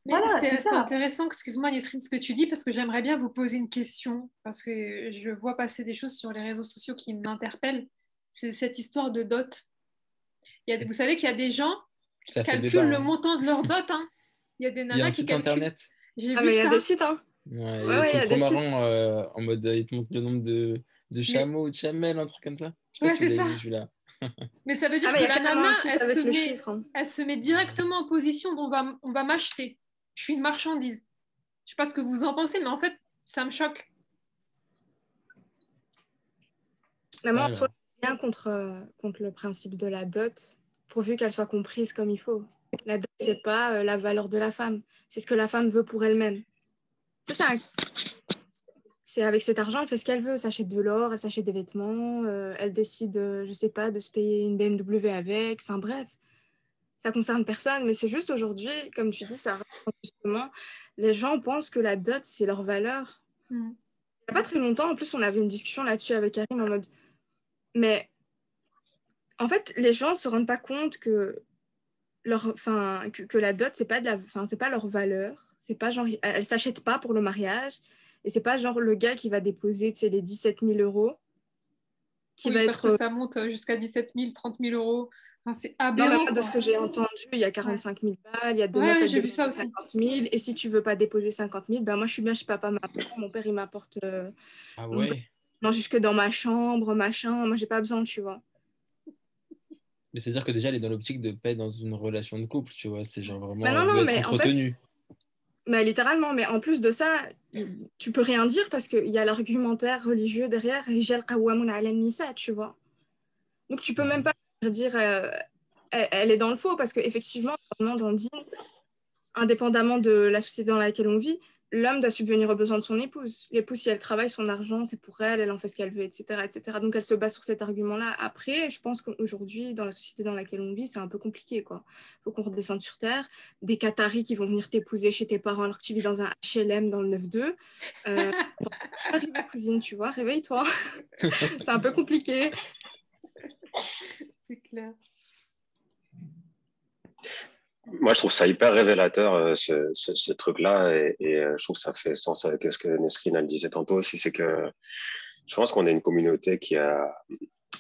Mais Voilà, c'est c'est ça. intéressant, excuse-moi Nesrine, ce que tu dis, parce que j'aimerais bien vous poser une question, parce que je vois passer des choses sur les réseaux sociaux qui m'interpellent. C'est cette histoire de dot. Vous savez qu'il y a des gens qui Ça fait débat, calculent le hein. montant de leur dot, hein. Il y a des Il y a nanas un qui site calculent. internet. J'ai Ah, vu mais il y a des ça. sites, hein. Ouais, Ouais, ils ouais, il y sont a trop des sites. marrants en mode ils te montrent le nombre de Mais chameaux ou de chamelles, un truc comme ça. Je sais pas ouais, si vous c'est l'avez ça. vu celui-là. Mais ça veut Ah, dire mais il que y a la carrément nana, un site avec le chiffre, hein. elle se met directement en position dont on va m'acheter. Je suis une marchandise. Je sais pas ce que vous en pensez, mais en fait, ça me choque. Mais moi, en soi, Alors, j'ai rien contre le principe de la dot, pourvu qu'elle soit comprise comme il faut. La dot, c'est pas la valeur de la femme. C'est ce que la femme veut pour elle-même. C'est ça. C'est avec cet argent, elle fait ce qu'elle veut. Elle s'achète de l'or, elle s'achète des vêtements, elle décide, je sais pas, de se payer une BMW avec. Enfin bref, ça concerne personne. Mais c'est juste aujourd'hui, comme tu dis, ça reste justement, les gens pensent que la dot, c'est leur valeur. Mm. Il n'y a pas très longtemps, en plus, on avait une discussion là-dessus avec Karim en mode, mais en fait, les gens se rendent pas compte que que la dot, c'est pas c'est pas leur valeur. C'est pas genre, elle s'achète pas pour le mariage. Et c'est pas genre le gars qui va déposer, tu sais, les 17 000 € qui Oui, va parce que être. ça monte jusqu'à 17 000, 30 000 euros. Enfin, c'est Non, mais aberrant, moi, de ce quoi. que j'ai entendu, il y a Ouais, 45 000 balles, il y a des ouais, meufs, ouais, elles j'ai vu demandent ça aussi. 50 000. Et si tu veux pas déposer 50 000, ben moi, je suis bien chez papa, maman. Mon père, il m'apporte. ah Mon père, ouais. il mange jusque dans ma chambre, machin. Moi, j'ai pas besoin, tu vois. Mais c'est-à-dire que déjà, elle est dans l'optique de pas être dans une relation de couple, tu vois. C'est genre Mais vraiment, non, elle veut non, être mais en fait, entretenue. mais littéralement, mais en plus de ça, tu peux rien dire parce qu'il y a l'argumentaire religieux derrière, Rijal qawwamun 'ala an-nisa, tu vois. Donc tu peux même Mhm. pas dire elle est dans le faux parce qu'effectivement, dans le monde, on dit, indépendamment de la société dans laquelle on vit, l'homme doit subvenir aux besoins de son épouse. L'épouse, si elle travaille, son argent, c'est pour elle, elle en fait ce qu'elle veut, etc., etc. Donc elle se base sur cet argument-là. Après, je pense qu'aujourd'hui, dans la société dans laquelle on vit, c'est un peu compliqué, quoi. Faut qu'on redescende sur terre. Des Qataris qui vont venir t'épouser chez tes parents alors que tu vis dans un HLM dans le 9-2. Euh, Arrive, cousine, tu vois, réveille-toi. C'est un peu compliqué. C'est clair. Moi, je trouve ça hyper révélateur, ce truc-là, et je trouve que ça fait sens avec ce que Nesrine elle disait tantôt aussi, c'est que je pense qu'on est une communauté qui a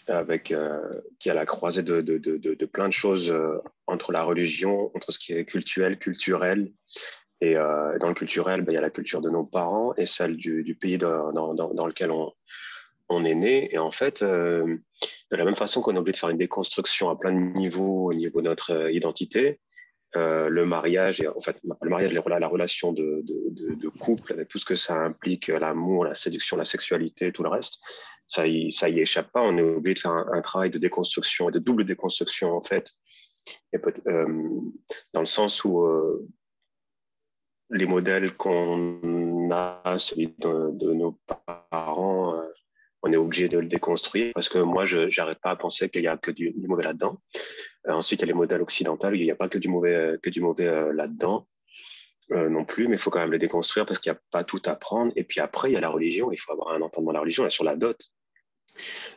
la croisée de plein de choses entre la religion, entre ce qui est culturel, et dans le culturel, ben, il y a la culture de nos parents et celle du pays dans lequel on est né. Et en fait, de la même façon qu'on est obligé de faire une déconstruction à plein de niveaux au niveau de notre identité, le mariage, et en fait, le mariage, la relation de couple, avec tout ce que ça implique, l'amour, la séduction, la sexualité, tout le reste, ça y échappe pas. On est obligé de faire un travail de déconstruction et de double déconstruction, en fait. Et dans le sens où les modèles qu'on a, celui de nos parents, on est obligé de le déconstruire parce que moi, je n'arrête pas à penser qu'il y a que du mauvais là-dedans. Ensuite, il y a les modèles occidentaux, il n'y a pas que du mauvais là-dedans non plus, mais il faut quand même les déconstruire parce qu'il n'y a pas tout à prendre. Et puis après, il y a la religion, il faut avoir un entendement de la religion là, sur la dot.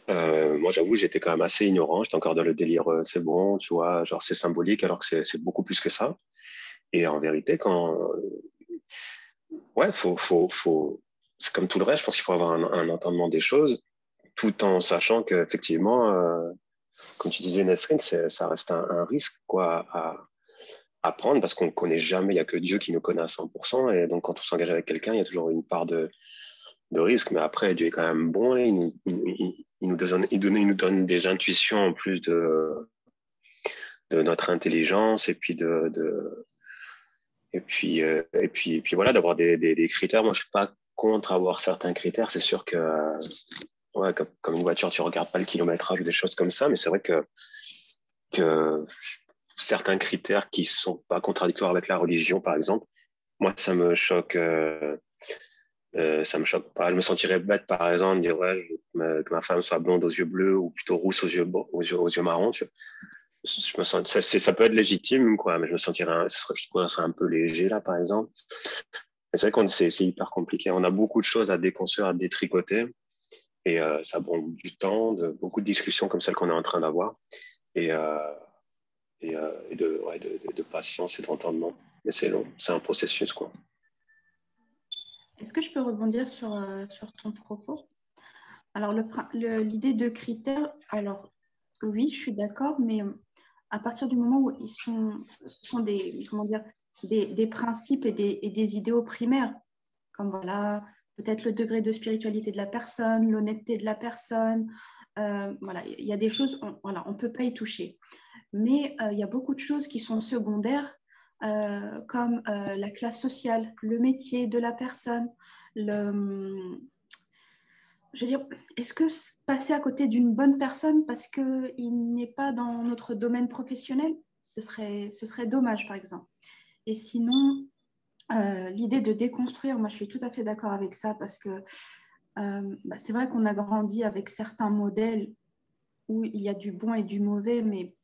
Moi, j'avoue, j'étais quand même assez ignorant, j'étais encore dans le délire, c'est bon, tu vois, genre c'est symbolique alors que c'est beaucoup plus que ça. Et en vérité, ouais, c'est comme tout le reste, je pense qu'il faut avoir un entendement des choses tout en sachant qu'effectivement, comme tu disais, Nesrine, ça reste un risque quoi, à prendre parce qu'on ne connaît jamais, il n'y a que Dieu qui nous connaît à 100%. Et donc, quand on s'engage avec quelqu'un, il y a toujours une part de risque. Mais après, Dieu est quand même bon et il nous donne des intuitions en plus de notre intelligence et puis et puis voilà, d'avoir des critères. Moi, je ne suis pas contre avoir certains critères. C'est sûr que, ouais, comme une voiture, tu ne regardes pas le kilométrage ou des choses comme ça. Mais c'est vrai que certains critères qui sont pas contradictoires avec la religion, par exemple, moi, ça me choque pas. Je me sentirais bête, par exemple, de dire, ouais, je veux que ma femme soit blonde aux yeux bleus ou plutôt rousse aux yeux marrons, tu vois. Je me sens, ça peut être légitime, quoi, mais je me sentirais, je trouve que ça serait un peu léger, là, par exemple. Mais c'est vrai c'est hyper compliqué. On a beaucoup de choses à déconstruire, à détricoter. Et ça prend du temps, beaucoup de discussions comme celle qu'on est en train d'avoir, et, de patience et d'entendement. Mais c'est long, c'est un processus, quoi. Est-ce que je peux rebondir sur ton propos? Alors, l'idée de critères, alors oui, je suis d'accord, mais à partir du moment où ce sont des, comment dire, des principes et des idéaux primaires, comme voilà, peut-être le degré de spiritualité de la personne, l'honnêteté de la personne, voilà, il y a des choses, voilà, on ne peut pas y toucher. Mais il y a beaucoup de choses qui sont secondaires, comme la classe sociale, le métier de la personne, je veux dire, est-ce que passer à côté d'une bonne personne parce qu'il n'est pas dans notre domaine professionnel, ce serait dommage, par exemple. Et sinon, l'idée de déconstruire, moi je suis tout à fait d'accord avec ça parce que c'est vrai qu'on a grandi avec certains modèles où il y a du bon et du mauvais, mais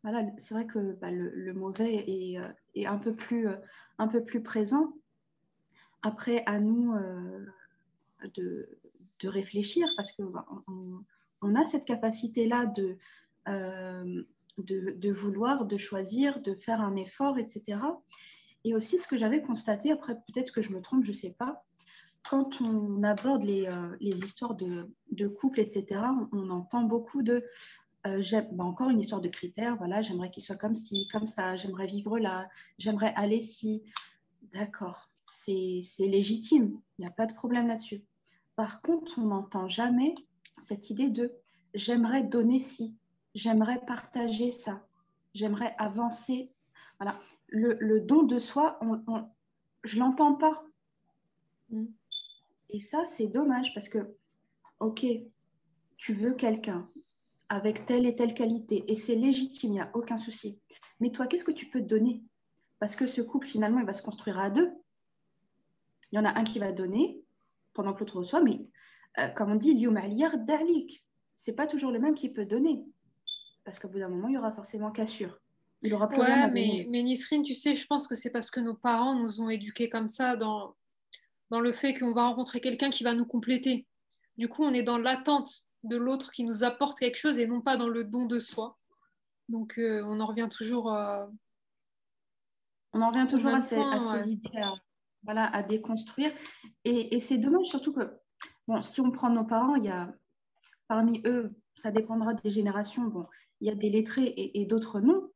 voilà, c'est vrai que le mauvais est un peu plus présent. Après, à nous de réfléchir parce qu'on a cette capacité-là de vouloir, de choisir, de faire un effort, etc. Et aussi, ce que j'avais constaté, après peut-être que je me trompe, je ne sais pas, quand on aborde les histoires de couple, etc., on entend beaucoup de encore une histoire de critères, voilà, j'aimerais qu'il soit comme ci, comme ça, j'aimerais vivre là, j'aimerais aller ci. D'accord, c'est légitime, il n'y a pas de problème là-dessus. Par contre, on n'entend jamais cette idée de j'aimerais donner ci, j'aimerais partager ça, j'aimerais avancer. Voilà, le don de soi, je ne l'entends pas. Et ça, c'est dommage parce que, ok, tu veux quelqu'un avec telle et telle qualité et c'est légitime, il n'y a aucun souci. Mais toi, qu'est-ce que tu peux donner? Parce que ce couple, finalement, il va se construire à deux. Il y en a un qui va donner pendant que l'autre reçoit, mais comme on dit, c'est pas toujours le même qui peut donner. Parce qu'au bout d'un moment, il y aura forcément cassure. Il n'aura plus rien à donner. Mais Nisrine, tu sais, je pense que c'est parce que nos parents nous ont éduqués comme ça dans le fait qu'on va rencontrer quelqu'un qui va nous compléter. Du coup, on est dans l'attente de l'autre qui nous apporte quelque chose et non pas dans le don de soi. Donc, on en revient toujours on en revient toujours à point, ces idées à déconstruire. Et c'est dommage, surtout que, bon, si on prend nos parents, il y a parmi eux, ça dépendra des générations, bon, il y a des lettrés et d'autres non.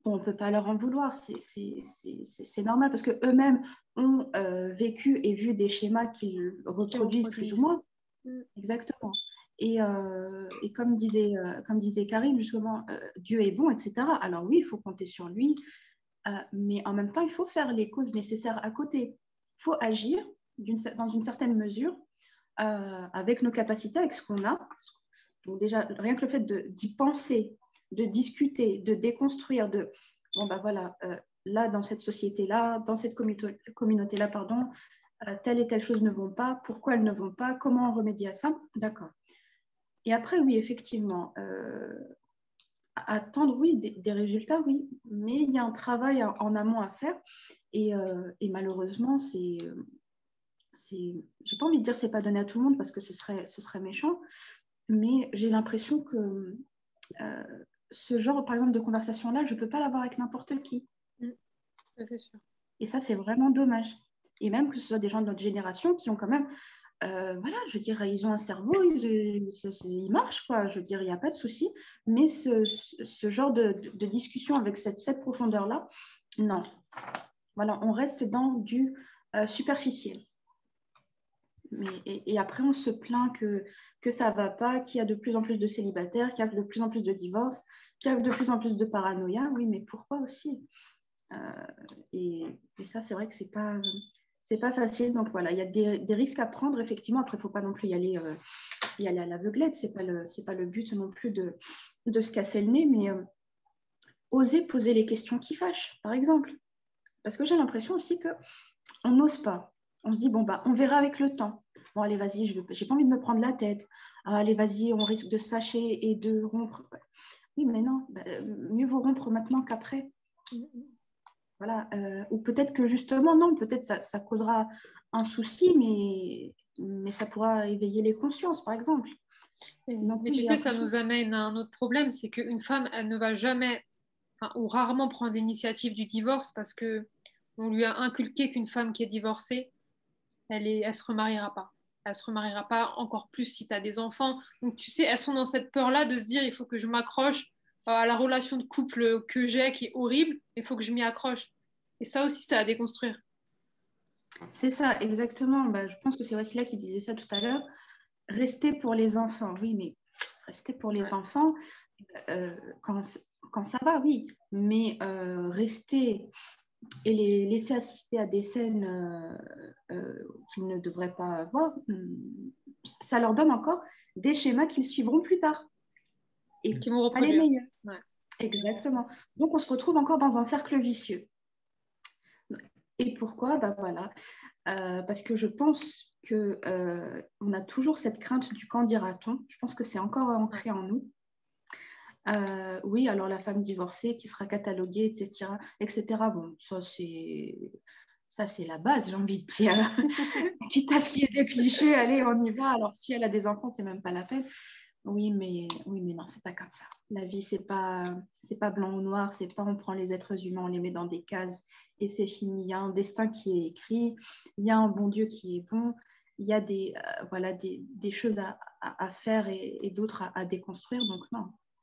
Bon, on ne peut pas leur en vouloir, c'est normal parce qu'eux-mêmes ont vécu et vu des schémas qu'ils reproduisent plus ou moins. Exactement. Et comme disait Karim, justement, Dieu est bon, etc. Alors oui, il faut compter sur lui, mais en même temps, il faut faire les causes nécessaires à côté. Il faut agir dans une certaine mesure avec nos capacités, avec ce qu'on a. Donc déjà, rien que le fait d'y penser, de discuter, de déconstruire, là, dans cette société-là, dans cette communauté-là, pardon, telle et telle chose ne vont pas, pourquoi elles ne vont pas, comment on remédie à ça, d'accord. Et après, oui, effectivement, attendre, oui, des résultats, oui, mais il y a un travail en amont à faire, et malheureusement, j'ai pas envie de dire c'est pas donné à tout le monde parce que ce serait méchant, mais j'ai l'impression que ce genre, par exemple, de conversation-là, je ne peux pas l'avoir avec n'importe qui. C'est sûr. Et ça, c'est vraiment dommage. Et même que ce soit des gens de notre génération qui ont quand même, je veux dire, ils ont un cerveau, ils marchent, quoi. Je veux dire, il n'y a pas de souci. Mais ce genre de discussion avec cette profondeur-là, non. Voilà, on reste dans du superficiel. Et après, on se plaint que ça ne va pas, qu'il y a de plus en plus de célibataires, qu'il y a de plus en plus de divorces, qu'il y a de plus en plus de paranoïa. Oui, mais pourquoi aussi et ça, c'est vrai que ce n'est pas facile. Donc voilà, il y a des risques à prendre, effectivement. Après, il ne faut pas non plus y aller à l'aveuglette. Ce n'est pas le but non plus de se casser le nez, mais oser poser les questions qui fâchent, par exemple. Parce que j'ai l'impression aussi qu'on n'ose pas. On se dit, bon, on verra avec le temps. Bon, allez, vas-y, je n'ai pas envie de me prendre la tête. Allez, vas-y, on risque de se fâcher et de rompre. Oui, mais non, mieux vaut rompre maintenant qu'après. Voilà. Ou peut-être que justement, non, peut-être ça causera un souci, mais mais ça pourra éveiller les consciences, par exemple. Donc, mais oui, tu j'ai sais, ça l'impression. nous amène à un autre problème, c'est qu'une femme, elle ne va jamais ou rarement prendre l'initiative du divorce parce que on lui a inculqué qu'une femme qui est divorcée, elle se remariera pas. Elle se remariera pas encore plus si tu as des enfants. Donc tu sais, elles sont dans cette peur-là de se dire il faut que je m'accroche à la relation de couple que j'ai qui est horrible, il faut que je m'y accroche. Et ça aussi, ça à déconstruire. C'est ça, exactement. Bah, je pense que c'est Wassila qui disait ça tout à l'heure. Rester pour les enfants, oui, mais rester pour les enfants, euh, quand, quand ça va, oui, mais rester et les laisser assister à des scènes qu'ils ne devraient pas voir, ça leur donne encore des schémas qu'ils suivront plus tard. Et Qui vont pas les reproduire. meilleurs. Ouais. Exactement. Donc, on se retrouve encore dans un cercle vicieux. Et pourquoi? Ben voilà. Parce que je pense qu'on a toujours cette crainte du quand dira-t-on. Je pense que c'est encore ancré en nous. Oui, alors la femme divorcée qui sera cataloguée, etc. etc. Bon, ça, c'est la base, j'ai envie de dire. Quitte à ce qu'il y ait des clichés, allez, on y va. Alors, si elle a des enfants, c'est même pas la peine. Oui, mais non, c'est pas comme ça. La vie, c'est pas blanc ou noir, c'est pas on prend les êtres humains, on les met dans des cases et c'est fini. Il y a un destin qui est écrit, il y a un bon Dieu qui est bon, il y a voilà, des choses à faire et d'autres à déconstruire. Donc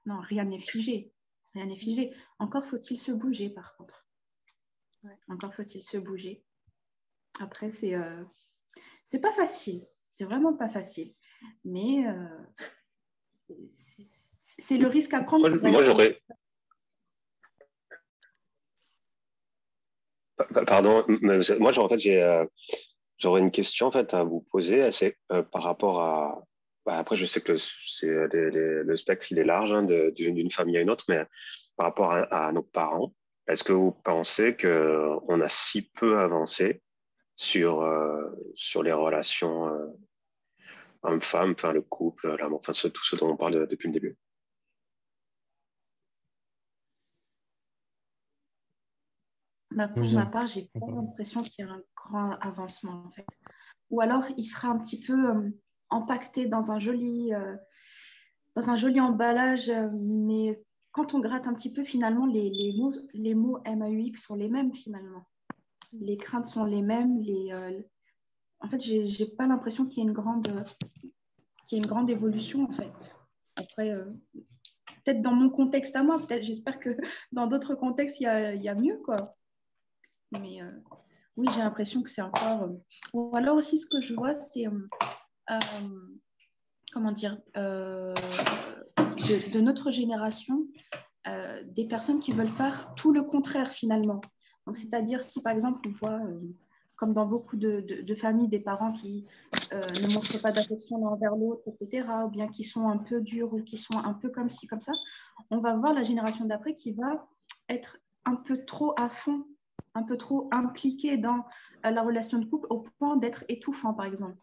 non, rien n'est figé. Rien n'est figé. Encore faut-il se bouger, par contre. Ouais. Encore faut-il se bouger. Après, c'est pas facile. C'est vraiment pas facile. Mais c'est le risque à prendre. Moi, pardon, moi, en fait, j'aurais une question en fait à vous poser, c'est par rapport à. Bah, après, je sais que le spectre il est large hein, d'une famille à une autre, mais par rapport à nos parents, est-ce que vous pensez qu'on a si peu avancé sur les relations homme-femme, enfin le couple, l'amour, enfin tout ce dont on parle depuis le début? Pour ma part, j'ai pas l'impression qu'il y a un grand avancement en fait. Ou alors, il sera un petit peu empaqueté dans un joli emballage, mais quand on gratte un petit peu, finalement, les mots MAUX sont les mêmes finalement. Les craintes sont les mêmes. En fait, j'ai pas l'impression qu'il y ait une grande évolution en fait. Après, peut-être dans mon contexte à moi, peut-être, j'espère que dans d'autres contextes, il y a mieux quoi. Mais oui, j'ai l'impression que c'est encore. Ou alors aussi, ce que je vois, c'est comment dire, de notre génération, des personnes qui veulent faire tout le contraire finalement. Donc, c'est-à-dire si par exemple on voit, comme dans beaucoup de familles, des parents qui ne montrent pas d'affection l'un envers l'autre, etc., ou bien qui sont un peu durs ou qui sont un peu comme ci, comme ça, on va voir la génération d'après qui va être un peu trop à fond, un peu trop impliquée dans la relation de couple au point d'être étouffant, par exemple.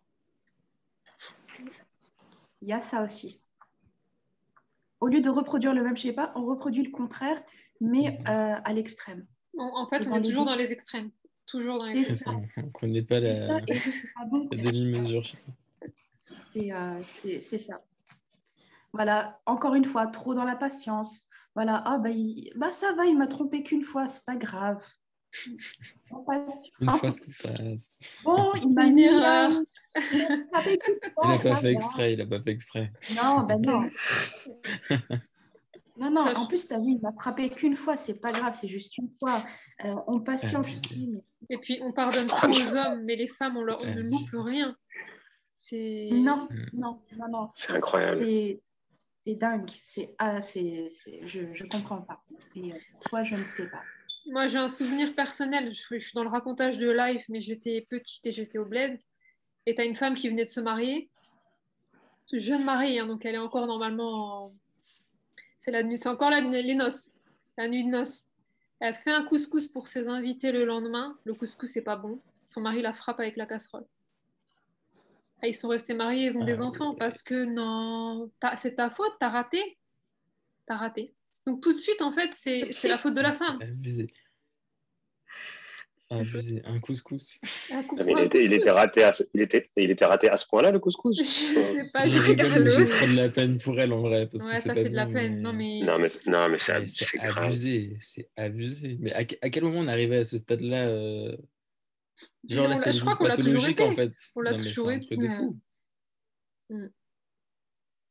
Il y a ça aussi. Au lieu de reproduire le même schéma, on reproduit le contraire, mais à l'extrême. En fait, on est toujours dans les extrêmes. Toujours dans les extrêmes. On ne connaît pas la demi-mesure. C'est ça. Voilà, encore une fois, trop dans la patience. Voilà, ça va, il m'a trompé qu'une fois, c'est pas grave. Une fois, ça passe. Bon, il m'a une erreur. Il n'a pas fait exprès, il n'a pas fait exprès. Non, ben non. Non, en plus, tu as vu, il m'a frappé qu'une fois, c'est pas grave, c'est juste une fois. On patiente. Et puis, on pardonne tout aux hommes, mais les femmes, on ne loupe rien. Non. C'est incroyable. C'est dingue. Je comprends pas. Et toi, je ne sais pas. Moi, j'ai un souvenir personnel. Je suis dans le racontage de life, mais j'étais petite et j'étais au bled. Et tu as une femme qui venait de se marier. Jeune mariée, hein, donc elle est encore normalement... C'est encore les noces. La nuit de noces. Elle fait un couscous pour ses invités le lendemain. Le couscous, c'est pas bon. Son mari la frappe avec la casserole. Ils sont restés mariés, ils ont des enfants parce que non, c'est ta faute, t'as raté. T'as raté. Donc tout de suite, en fait, c'est la faute de la femme. Abusé. Abusé. Un couscous. Un coup Ah, mais pour un il était couscous. raté il était raté à ce point-là, le couscous? Je sais pas Je du rigole, mais j'ai tout. trop de la peine pour elle en vrai, parce que Ouais, c'est ça pas fait de la bien, peine. Non, mais... mais Non, mais Mais c'est c'est grave. abusé, c'est abusé. Mais à quel moment on est arrivé à ce stade-là mais Genre là, c'est je crois limite qu'on l'a toujours pathologique en été. fait. On l'a Non, mais c'est toujours un été. truc de fou. Mm.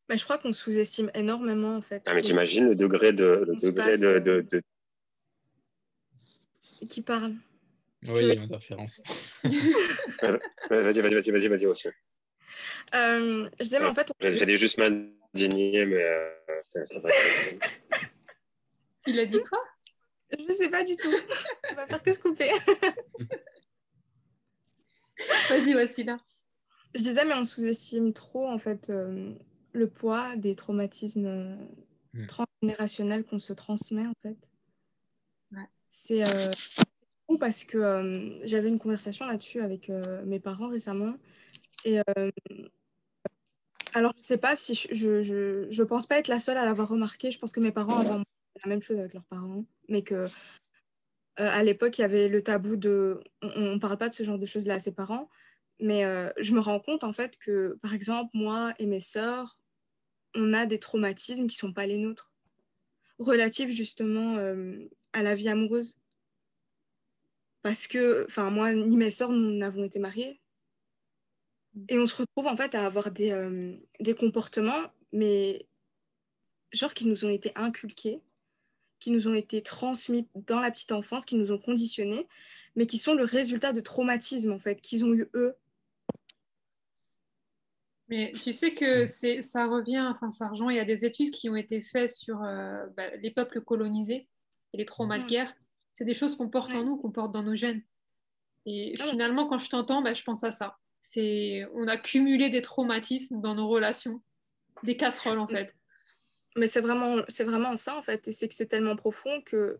Mais je crois qu'on sous-estime énormément, en Ah, fait, mais t'imagines le degré on se passe qui parle. Oui, il y a une interférence. Vas-y aussi. Je disais, mais en fait, J'allais juste m'indigner, mais ça va être... Il a dit quoi? je sais pas du tout. On va faire que se couper. Vas-y, Wassila. Je disais, mais on sous-estime trop, en fait, le poids des traumatismes transgénérationnels qu'on se transmet, en fait. Ouais. C'est fou parce que j'avais une conversation là-dessus avec mes parents récemment. Et alors, je sais pas si je pense pas être la seule à l'avoir remarqué. Je pense que mes parents avant moi, la même chose avec leurs parents. Mais que à l'époque, il y avait le tabou de... On parle pas de ce genre de choses-là à ses parents. Mais je me rends compte, en fait, que, par exemple, moi et mes sœurs, on a des traumatismes qui sont pas les nôtres, relatifs justement à la vie amoureuse. Parce que, enfin, moi ni mes sœurs, nous n'avons été mariés. Et on se retrouve, en fait, à avoir des comportements, mais genre qui nous ont été inculqués, qui nous ont été transmis dans la petite enfance, qui nous ont conditionnés, mais qui sont le résultat de traumatismes, en fait, qu'ils ont eu eux. Mais tu sais que ça revient, enfin ça rejoint, il y a des études qui ont été faites sur les peuples colonisés et les traumas de guerre. C'est des choses qu'on porte en nous, qu'on porte dans nos gènes. Et finalement, quand je t'entends, je pense à ça. On a cumulé des traumatismes dans nos relations, des casseroles en fait. Mais c'est vraiment ça en fait, et c'est que c'est tellement profond que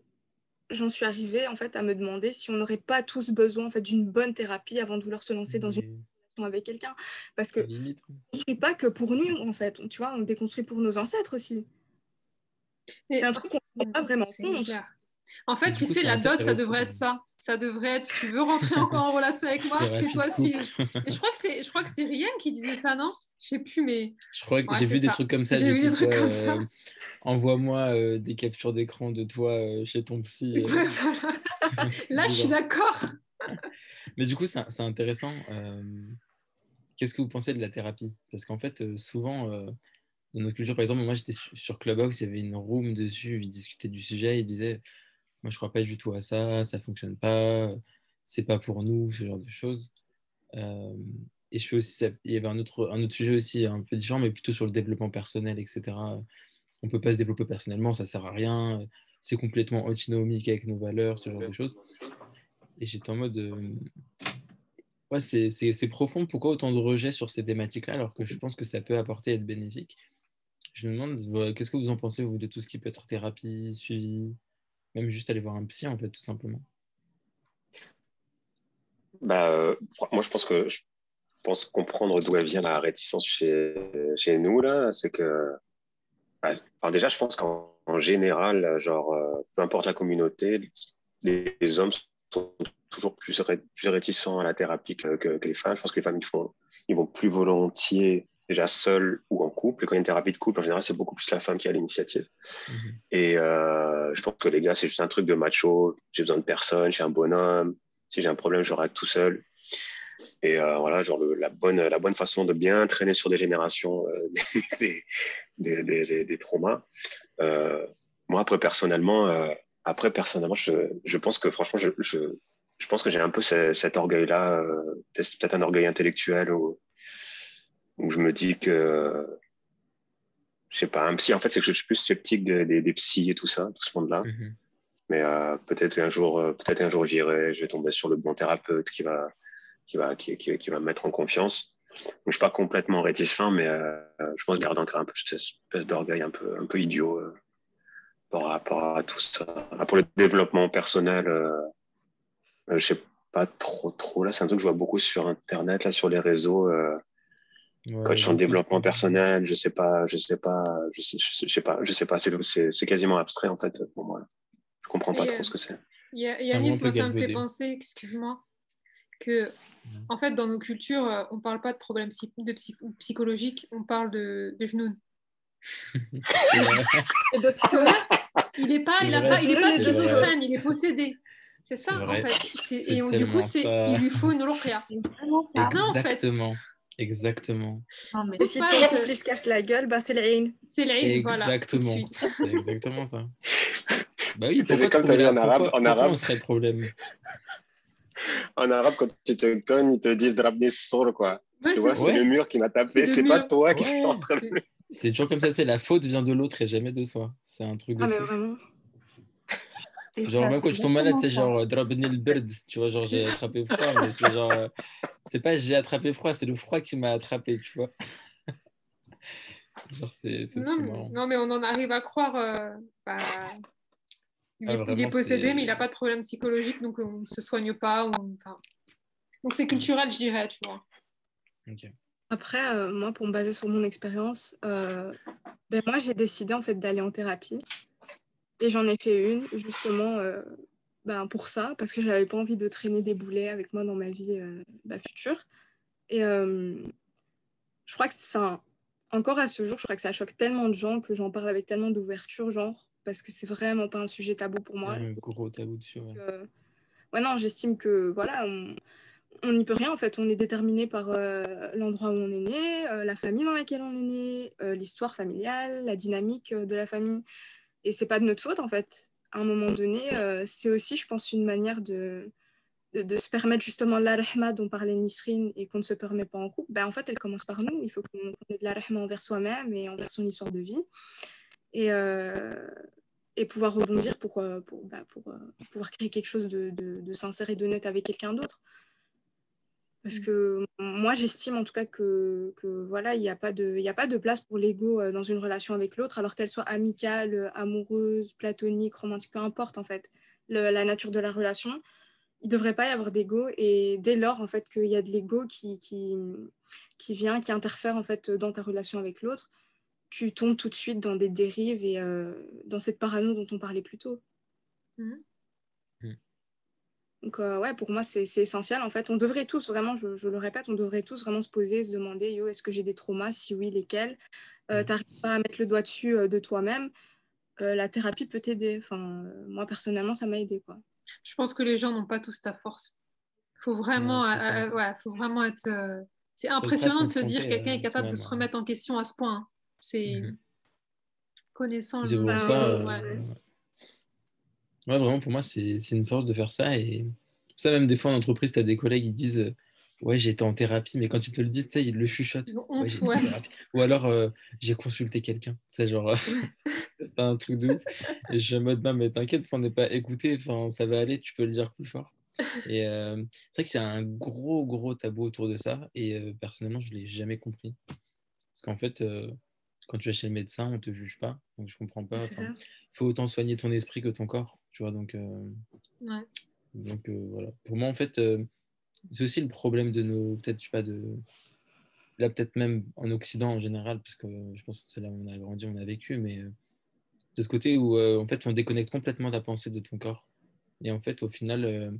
j'en suis arrivée en fait à me demander si on n'aurait pas tous besoin en fait d'une bonne thérapie avant de vouloir se lancer dans une relation avec quelqu'un, parce que limite. on ne construit pas que pour nous en fait, tu vois, on déconstruit pour nos ancêtres aussi. C'est un truc qu'on ne rend pas vraiment compte. Clair. En fait, Du coup, la dot, ça devrait être quand ça. Ça devrait être, tu veux rentrer encore en relation avec moi, que toi aussi. Et je crois que c'est Rian qui disait ça, non? Je sais plus, mais. Je crois que j'ai vu des trucs comme ça. J'ai vu des trucs comme ça. Envoie-moi des captures d'écran de toi chez ton psy. Ouais, voilà. Là, je suis d'accord. Mais du coup, c'est intéressant. Qu'est-ce que vous pensez de la thérapie? Parce qu'en fait, souvent, dans notre culture, par exemple, moi j'étais sur Clubhouse, il y avait une room dessus, ils discutaient du sujet, ils disaient moi je crois pas du tout à ça, ça fonctionne pas, c'est pas pour nous, ce genre de choses. Et je fais aussi, il y avait un autre sujet aussi un peu différent, mais plutôt sur le développement personnel, etc. On peut pas se développer personnellement, ça sert à rien, c'est complètement antinomique avec nos valeurs, ce genre de choses. Et j'étais en mode ouais, c'est profond, pourquoi autant de rejet sur ces thématiques-là, alors que je pense que ça peut apporter et être bénéfique. Je me demande, qu'est-ce que vous en pensez, vous, de tout ce qui peut être thérapie, suivi, même juste aller voir un psy, en fait, tout simplement. Moi, je pense comprendre d'où elle vient la réticence chez nous, là. C'est que, alors déjà, je pense qu'en général, genre, peu importe la communauté, les hommes sont toujours plus réticents à la thérapie que les femmes. Je pense que les femmes, ils vont plus volontiers, déjà seules ou en couple. Et quand il y a une thérapie de couple, en général, c'est beaucoup plus la femme qui a l'initiative. Et je pense que les gars, c'est juste un truc de macho. J'ai besoin de personne, je suis un bonhomme. Si j'ai un problème, je règle tout seul. Et voilà, genre la bonne façon de bien traîner sur des générations des traumas. Moi, après, personnellement, je pense que franchement, je pense que j'ai un peu cet orgueil-là, peut-être un orgueil intellectuel où je me dis que, je sais pas, un psy, en fait, c'est que je suis plus sceptique des psys et tout ça, tout ce monde-là. Mais peut-être un jour j'irai, je vais tomber sur le bon thérapeute qui va me mettre en confiance. Donc, je suis pas complètement réticent, mais je pense garder encore un peu cette espèce d'orgueil un peu idiot par rapport à tout ça. Pour le développement personnel, je sais pas trop. Là, c'est un truc que je vois beaucoup sur Internet, là, sur les réseaux. Coach en développement personnel, je sais pas. C'est quasiment abstrait, en fait, pour moi. Je comprends pas trop ce que c'est. C'est un Yanis, peu moi, ça me fait galvaudé. penser, excuse-moi, que, en fait, dans nos cultures, on ne parle pas de problèmes psychologiques, on parle de genoux. C'est vrai. Et de C'est vrai, il n'est pas, C'est il a vrai. pas, il est pas C'est vrai. schizophrène, il est possédé. C'est C'est ça, en vrai. fait. C'est Et du coup, tellement ça. il lui faut une ruqya. C'est vraiment ça. C'est ça, en fait. Exactement. Exactement. Non, mais Et Faut si pas ton se- couple il se casse la gueule, bah, c'est le reine. C'est l'Aïn, voilà, tout de Exactement. suite. C'est exactement ça. Bah oui, C'est pourquoi comme tu as trouver vu la... en arabe, pourquoi on serait le problème? en arabe, quand tu te cognes, ils te disent drabni sour, quoi. Ouais, Tu c'est vois, ça. c'est le Ouais, mur qui m'a C'est tapé, le c'est pas mur. toi qui es en ouais. train de... C'est toujours comme ça, c'est la faute vient de l'autre et jamais de soi. C'est un truc de Ah, mais fou. vraiment. c'est Genre, ça, même c'est quand tu tombes malade, exactement c'est ça. genre drabni le bird, tu vois, genre j'ai attrapé froid, mais c'est genre, c'est pas j'ai attrapé froid, c'est le froid qui m'a attrapé, tu vois. Genre, c'est Non, trop marrant. non, mais on en arrive à croire. Bah, Ah, il est vraiment, possédé, mais il c'est. n'a pas de problème psychologique, donc on ne se soigne pas. Enfin, donc c'est culturel, je dirais, tu vois. Ok. Après, moi, pour me baser sur mon expérience, ben, moi, j'ai décidé en fait d'aller en thérapie. Et j'en ai fait une, justement, ben, pour ça, parce que je n'avais pas envie de traîner des boulets avec moi dans ma vie future. Et je crois que, enfin, encore à ce jour, je crois que ça choque tellement de gens que j'en parle avec tellement d'ouverture, genre, parce que c'est vraiment pas un sujet tabou pour Il y moi. a un gros tabou dessus, ouais. Ouais, non, j'estime que, voilà, on n'y peut rien, en fait. On est déterminé par l'endroit où on est né, la famille dans laquelle on est né, l'histoire familiale, la dynamique de la famille. Et c'est pas de notre faute, en fait. À un moment donné, c'est aussi, je pense, une manière de se permettre justement la rahma dont parlait Nisrine et qu'on ne se permet pas en couple. Ben, en fait, elle commence par nous. Il faut qu'on ait de la rahma envers soi-même et envers son histoire de vie. Et, et pouvoir rebondir pour pouvoir créer quelque chose de sincère et d'honnête avec quelqu'un d'autre. Parce que moi, j'estime en tout cas que voilà, il n'y a pas de place pour l'ego dans une relation avec l'autre, alors qu'elle soit amicale, amoureuse, platonique, romantique, peu importe en fait la nature de la relation. Il ne devrait pas y avoir d'ego. Et dès lors, en fait, qu'il y a de l'ego qui vient, qui interfère en fait dans ta relation avec l'autre, tu tombes tout de suite dans des dérives et dans cette parano dont on parlait plus tôt. Mhm. Donc, ouais, pour moi, c'est essentiel. En fait, on devrait tous, vraiment, je le répète, on devrait tous vraiment se poser, se demander, yo, est-ce que j'ai des traumas? Si oui, lesquels? T'arrives pas à mettre le doigt dessus de toi-même, la thérapie peut t'aider. Enfin, moi, personnellement, ça m'a aidé, quoi. Je pense que les gens n'ont pas tous ta force. Ouais, c'est ça, en fait. Ouais, faut vraiment être. C'est Faut être prêt à te impressionnant de se dire que confronter quelqu'un est capable de toi-même. se remettre en question à ce point. Hein. C'est Mhm. connaissant C'est pour le ça. niveau. Ouais. Ouais, vraiment, pour moi, c'est une force de faire ça. Et pour ça, même des fois en entreprise, tu as des collègues, ils disent ouais, j'ai été en thérapie, mais quand ils te le disent, tu sais, ils le chuchotent. Ils ont Ouais, honte, j'ai été en ouais. thérapie. Ou alors, j'ai consulté quelqu'un. C'est genre, c'est un truc de ouf. Et je suis en mode, non, mais t'inquiète, ça n'est pas écouté. Enfin, ça va aller, tu peux le dire plus fort. Et c'est vrai qu'il y a un gros tabou autour de ça. Et personnellement, je ne l'ai jamais compris. Parce qu'en fait, quand tu vas chez le médecin, on ne te juge pas. Donc, je ne comprends pas. C'est ça. Enfin, il faut autant soigner ton esprit que ton corps. Tu vois, Ouais. voilà. Pour moi, en fait, c'est aussi le problème de nos. Peut-être, je sais pas, là, peut-être même en Occident en général, parce que je pense que c'est là où on a grandi, on a vécu, mais c'est ce côté où, en fait, on déconnecte complètement ta pensée de ton corps. Et en fait, au final,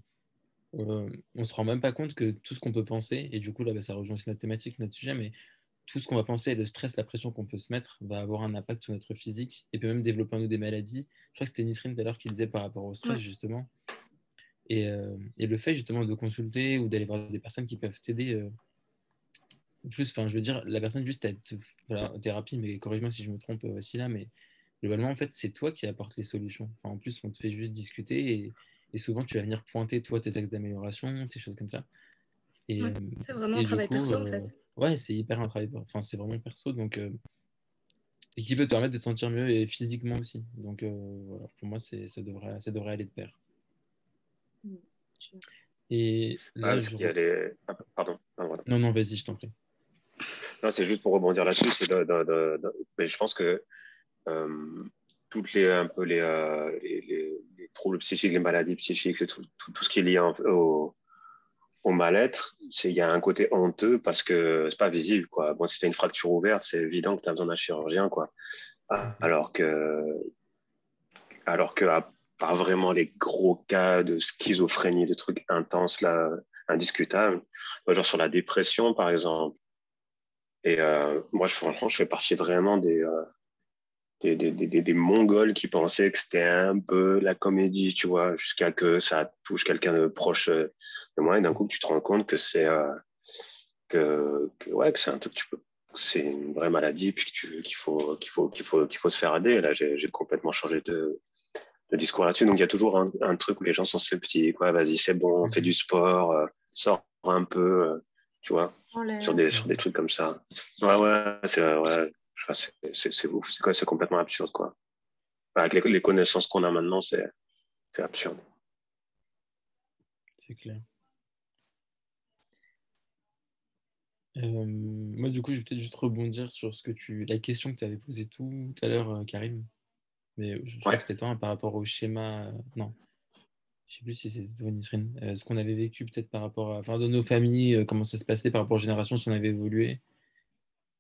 on se rend même pas compte que tout ce qu'on peut penser, et du coup, là, bah, ça rejoint aussi notre thématique, notre sujet, mais tout ce qu'on va penser, le stress, la pression qu'on peut se mettre, va avoir un impact sur notre physique et peut même développer en nous des maladies. Je crois que c'était Nisrine tout à l'heure qui disait par rapport au stress, Ouais. justement. Et le fait, justement, de consulter ou d'aller voir des personnes qui peuvent t'aider. En plus, enfin, je veux dire, la personne juste à être voilà, en thérapie, mais corrige-moi si je me trompe aussi là, mais globalement, en fait, c'est toi qui apportes les solutions. Enfin, en plus, on te fait juste discuter et souvent, tu vas venir pointer, toi, tes axes d'amélioration, tes choses comme ça. Et, Ouais. euh, C'est vraiment un et du travail coup, perso, en fait. ouais, c'est hyper un travail. Enfin, c'est vraiment perso. Donc, et qui peut te permettre de te sentir mieux et physiquement aussi. Donc, voilà, pour moi, ça devrait aller de pair. Et Ouais, là, parce qu'il y a les... Ah, pardon. Ah, voilà. Non, non, vas-y, je t'en prie. Non, c'est juste pour rebondir là-dessus. Mais je pense que toutes les, un peu les troubles psychiques, les maladies psychiques, tout ce qui est lié au mal-être, il y a un côté honteux parce que c'est pas visible, quoi. Bon, si tu as une fracture ouverte, c'est évident que tu as besoin d'un chirurgien, quoi. Alors que pas vraiment les gros cas de schizophrénie, de trucs intenses, là, indiscutables. Genre sur la dépression, par exemple. Et moi, franchement, je fais partie vraiment des Mongols qui pensaient que c'était un peu la comédie, tu vois, jusqu'à que ça touche quelqu'un de proche de moi. Et d'un coup, tu te rends compte que c'est ouais, que c'est un truc que tu peux, c'est une vraie maladie, puis qu'il faut se faire aider. Et là, j'ai complètement changé de discours là-dessus. Donc, il y a toujours un truc où les gens sont sceptiques. Ouais, vas-y, c'est bon, fais du sport, sors un peu, tu vois, sur des trucs comme ça. Ouais, ouais, c'est ouf. C'est complètement absurde, quoi. Avec les connaissances qu'on a maintenant, c'est absurde. C'est clair. Moi, du coup, je vais peut-être juste rebondir sur la question que tu avais posée tout à l'heure, Karim. Mais je crois que c'était toi, hein, par rapport au schéma. Non, je ne sais plus si c'était toi, Nisrine. Ce qu'on avait vécu peut-être par rapport à. Enfin, de nos familles, comment ça se passait par rapport aux générations, si on avait évolué.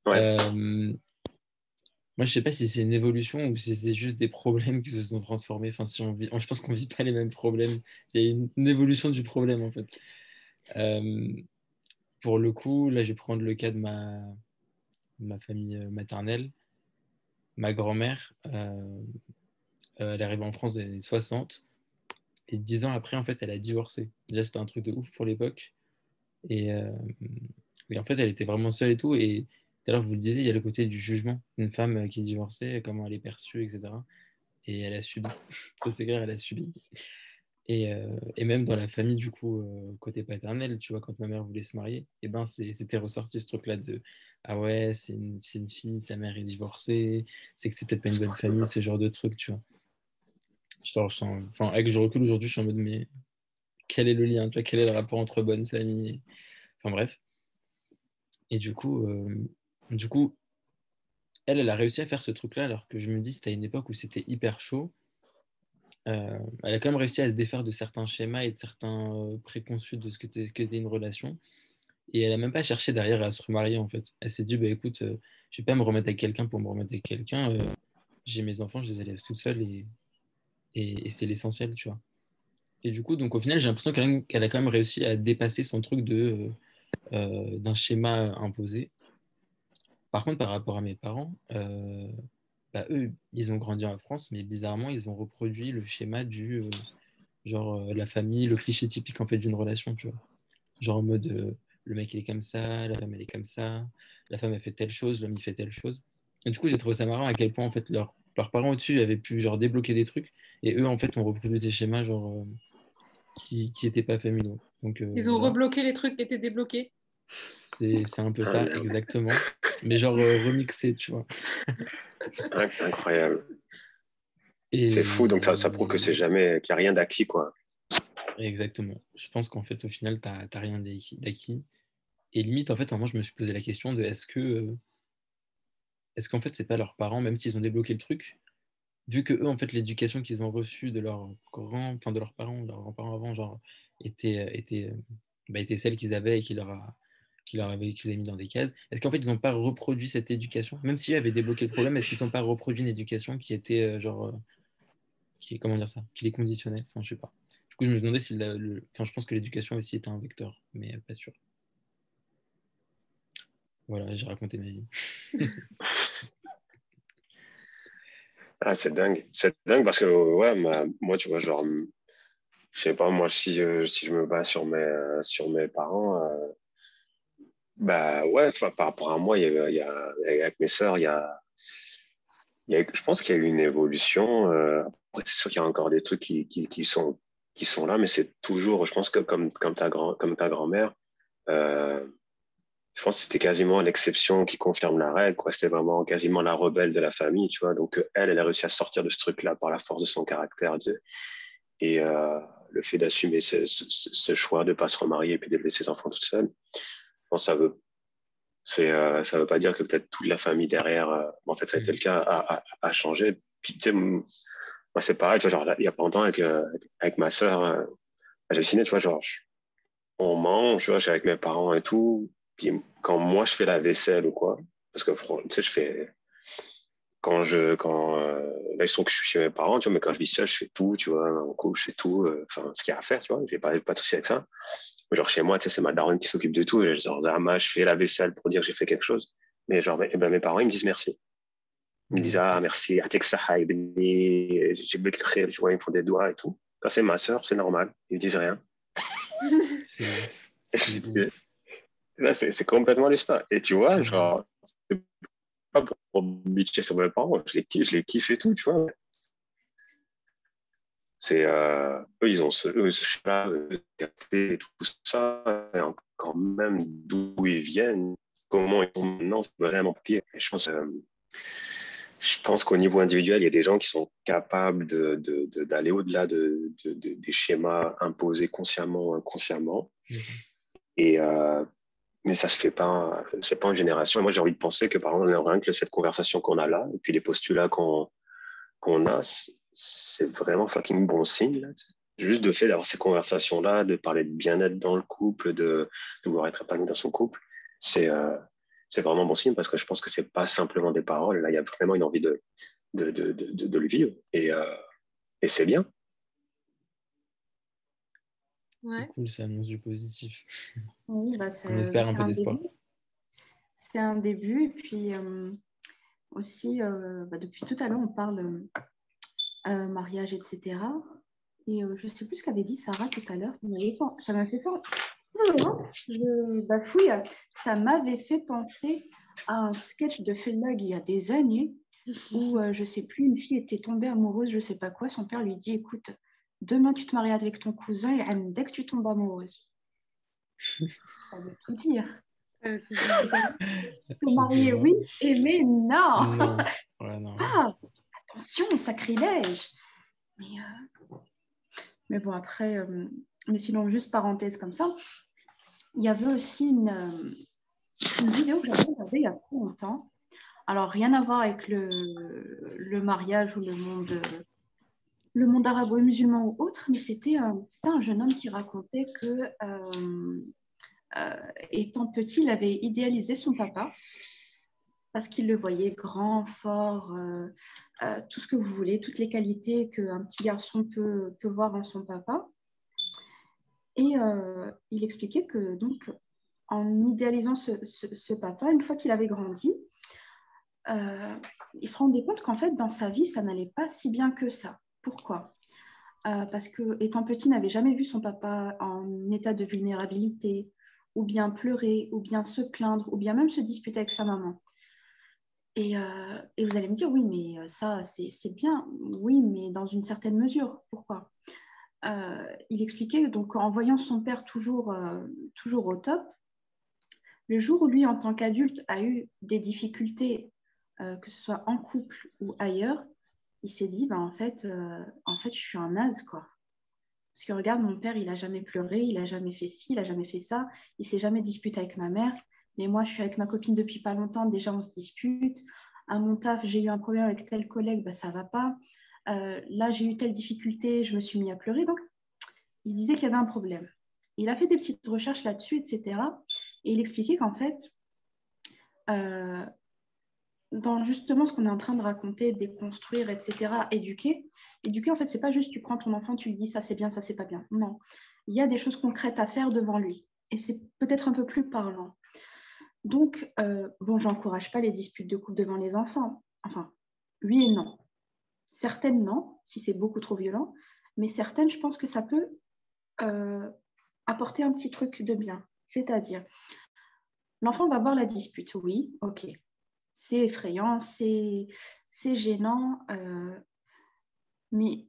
Ouais. Moi, je sais pas si c'est une évolution ou si c'est juste des problèmes qui se sont transformés. Enfin, si je pense qu'on vit pas les mêmes problèmes. Il y a une évolution du problème, en fait. Pour le coup, là, je vais prendre le cas de ma famille maternelle. Ma grand-mère, elle est arrivée en France dans les années 60. Et 10 ans après, en fait, elle a divorcé. Déjà, c'était un truc de ouf pour l'époque. Et, en fait, elle était vraiment seule et tout. Et tout à l'heure, vous le disiez, il y a le côté du jugement. Une femme qui est divorcée, comment elle est perçue, etc. Et elle a subi. Ça, c'est clair, elle a subi. Et même dans la famille, du coup, côté paternel, tu vois, quand ma mère voulait se marier, et ben, c'était ressorti ce truc-là de ah ouais, c'est une fille, sa mère est divorcée, c'est que c'est peut-être pas une bonne famille, ce genre de truc, tu vois. Enfin, avec du recul aujourd'hui, je suis en mode, mais quel est le lien, tu vois, quel est le rapport entre bonne famille Enfin bref. Et du coup, elle a réussi à faire ce truc-là, alors que je me dis, c'était à une époque où c'était hyper chaud. Elle a quand même réussi à se défaire de certains schémas et de certains préconçus de ce que qu'était une relation. Et elle n'a même pas cherché derrière à se remarier, en fait. Elle s'est dit, bah écoute, je vais pas me remettre avec quelqu'un pour me remettre avec quelqu'un. J'ai mes enfants, je les élève toute seule et c'est l'essentiel, tu vois. Et du coup, donc au final, j'ai l'impression qu'elle a quand même réussi à dépasser son truc d'un schéma imposé. Par contre, par rapport à mes parents, bah, eux, ils ont grandi en France, mais bizarrement, ils ont reproduit le schéma la famille, le cliché typique en fait d'une relation, tu vois. Genre en mode le mec il est comme ça, la femme elle est comme ça, la femme elle fait telle chose, l'homme il fait telle chose. Et du coup, j'ai trouvé ça marrant à quel point en fait leurs parents au-dessus avaient pu genre débloquer des trucs et eux en fait ont reproduit des schémas genre qui étaient pas familiaux. Donc Ils ont voilà, rebloqué les trucs qui étaient débloqués. c'est un peu Ah, ça merde. exactement, mais genre remixé, tu vois. C'est incroyable. C'est fou, donc ça prouve que Et c'est jamais, qu'il n'y a rien d'acquis, quoi. exactement. Je pense qu'en fait au final t'as rien d'acquis. Et limite en fait, à un moment je me suis posé la question de est-ce qu'en fait c'est pas leurs parents, même s'ils ont débloqué le truc, vu que eux en fait l'éducation qu'ils ont reçue de enfin de leurs parents, leurs grands-parents avant, genre était celle qu'ils avaient et qu'ils avaient mis dans des cases. Est-ce qu'en fait ils n'ont pas reproduit cette éducation, même s'ils avaient débloqué le problème, est-ce qu'ils n'ont pas reproduit une éducation qui était comment dire ça, qui les conditionnait, enfin je sais pas. Du coup je me demandais si enfin je pense que l'éducation aussi était un vecteur, mais pas sûr. Voilà, j'ai raconté ma vie. Ah, c'est dingue. C'est dingue parce que, ouais, moi, tu vois, genre, je sais pas, moi, si je me bats sur mes parents, bah ouais, par rapport à moi, avec mes sœurs, je pense qu'il y a eu une évolution. Après, c'est sûr qu'il y a encore des trucs qui sont là, mais c'est toujours, je pense que comme ta grand-mère, euh, je pense que c'était quasiment l'exception qui confirme la règle, quoi. C'était vraiment quasiment la rebelle de la famille, tu vois. Donc, elle a réussi à sortir de ce truc-là par la force de son caractère, tu sais. Et le fait d'assumer ce choix de ne pas se remarier et puis d'élever ses enfants toute seule, bon, ça veut pas dire que peut-être toute la famille derrière, en fait, ça a été le cas, a changé. Puis, tu sais, moi, c'est pareil, tu vois, genre, là, il y a pas longtemps, avec ma sœur, j'ai ciné, tu vois, genre, on mange, tu vois, je suis avec mes parents et tout. Puis, quand moi, je fais la vaisselle ou quoi, parce que, tu sais, là, ils sont que je suis chez mes parents, tu vois, mais quand je vis seul, je fais tout, tu vois, en couple, je fais tout, enfin, ce qu'il y a à faire, tu vois, j'ai pas de souci avec ça. Genre, chez moi, tu sais, c'est ma daronne qui s'occupe de tout, et genre, je fais la vaisselle pour dire que j'ai fait quelque chose. Mais genre, eh ben, mes parents, ils me disent merci. Ils me disent, ah, merci, atek saha, ibni, j'ai bec khair, tu vois, ils me font des doigts et tout. Quand c'est ma sœur, c'est normal, ils me disent rien. C'est ouf. Et C'est je dis, ouf. là, c'est complètement l'histoire. Et tu vois, genre, c'est pas pour bitcher sur mes parents, je les kiffe et tout, tu vois. C'est, eux, ils ont ce chat, et tout ça, et encore même d'où ils viennent, comment ils sont maintenant, c'est vraiment pire. Et je pense qu'au niveau individuel, il y a des gens qui sont capables d'aller au-delà des schémas imposés consciemment ou inconsciemment. Et, mais ça se fait pas, c'est pas en génération. Et moi, j'ai envie de penser que, par exemple, rien que cette conversation qu'on a là, et puis les postulats qu'on a, c'est vraiment fucking bon signe. Là. Juste de fait d'avoir ces conversations-là, de parler de bien-être dans le couple, de vouloir être épanoui dans son couple, c'est vraiment bon signe parce que je pense que c'est pas simplement des paroles. Là, il y a vraiment une envie de le vivre et c'est bien. C'est cool, ça annonce du positif. Oui, bah, On espère un peu d'espoir. C'est un début. Et puis aussi, depuis tout à l'heure, on parle mariage, etc. Et je ne sais plus ce qu'avait dit Sarah tout à l'heure. Ça m'a fait peur. Je bafouille. Ça m'avait fait penser à un sketch de Fellag il y a des années où, je ne sais plus, une fille était tombée amoureuse, je ne sais pas quoi. Son père lui dit, écoute, demain tu te maries avec ton cousin et dès que tu tombes amoureuse. Ça veut tout dire. Se marier, oui, aimer, non. Non. Ouais, non. Ah, attention, sacrilège. Mais bon, après, mais sinon, juste parenthèse comme ça, il y avait aussi une vidéo que j'avais regardée il y a pas longtemps. Alors, rien à voir avec le mariage ou le monde arabo-musulman ou autre, mais c'était un jeune homme qui racontait que, étant petit, il avait idéalisé son papa parce qu'il le voyait grand, fort, tout ce que vous voulez, toutes les qualités qu'un petit garçon peut voir en son papa. Et il expliquait que, donc, en idéalisant ce papa, une fois qu'il avait grandi, il se rendait compte qu'en fait, dans sa vie, ça n'allait pas si bien que ça. Pourquoi ? Parce que, étant petit, il n'avait jamais vu son papa en état de vulnérabilité, ou bien pleurer, ou bien se plaindre, ou bien même se disputer avec sa maman. Et vous allez me dire, oui, mais ça, c'est bien. Oui, mais dans une certaine mesure. Pourquoi ? Il expliquait, donc, en voyant son père toujours au top, le jour où lui, en tant qu'adulte, a eu des difficultés, que ce soit en couple ou ailleurs, il s'est dit, en fait, je suis un naze, quoi. Parce que regarde, mon père, il n'a jamais pleuré, il n'a jamais fait ci, il n'a jamais fait ça, il ne s'est jamais disputé avec ma mère. Mais moi, je suis avec ma copine depuis pas longtemps, déjà on se dispute. À mon taf, j'ai eu un problème avec tel collègue, ça ne va pas. Là, j'ai eu telle difficulté, je me suis mis à pleurer. Donc, il se disait qu'il y avait un problème. Il a fait des petites recherches là-dessus, etc. Et il expliquait qu'en fait, dans justement ce qu'on est en train de raconter, déconstruire, etc., éduquer, en fait, c'est pas juste tu prends ton enfant, tu lui dis ça c'est bien, ça c'est pas bien. Non, il y a des choses concrètes à faire devant lui. Et c'est peut-être un peu plus parlant. Donc, j'encourage pas les disputes de couple devant les enfants. Enfin, oui et non. Certaines, non, si c'est beaucoup trop violent. Mais certaines, je pense que ça peut apporter un petit truc de bien. C'est-à-dire, l'enfant va voir la dispute. Oui, ok. C'est effrayant, c'est gênant. Mais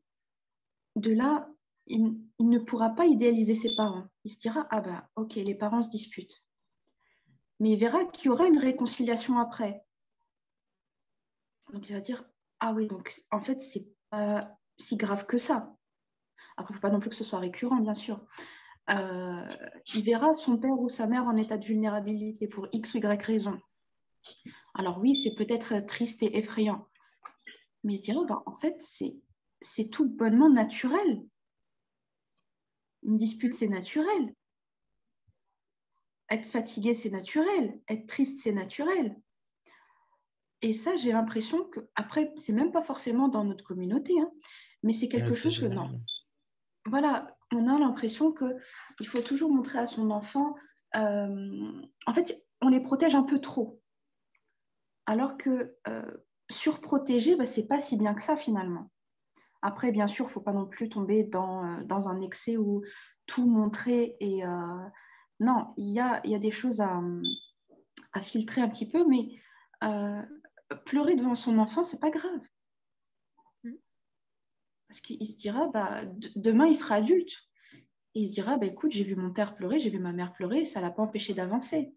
de là, il ne pourra pas idéaliser ses parents. Il se dira, ah bah, ok, les parents se disputent. Mais il verra qu'il y aura une réconciliation après. Donc il va dire, ah oui, donc en fait, c'est pas si grave que ça. Après, il ne faut pas non plus que ce soit récurrent, bien sûr. Il verra son père ou sa mère en état de vulnérabilité pour X ou Y raison. Alors oui, c'est peut-être triste et effrayant. Mais il se dira, en fait, c'est tout bonnement naturel. Une dispute, c'est naturel. Être fatigué, c'est naturel. Être triste, c'est naturel. Et ça, j'ai l'impression que, après, c'est même pas forcément dans notre communauté, hein, mais c'est quelque chose que non. Voilà, on a l'impression qu'il faut toujours montrer à son enfant. En fait, on les protège un peu trop. Alors que surprotéger, c'est pas si bien que ça finalement. Après, bien sûr, il ne faut pas non plus tomber dans un excès où tout montrer. Et non, il y a des choses à filtrer un petit peu, mais pleurer devant son enfant, c'est pas grave. Parce qu'il se dira, demain, il sera adulte. Et il se dira, écoute, j'ai vu mon père pleurer, j'ai vu ma mère pleurer, ça ne l'a pas empêché d'avancer.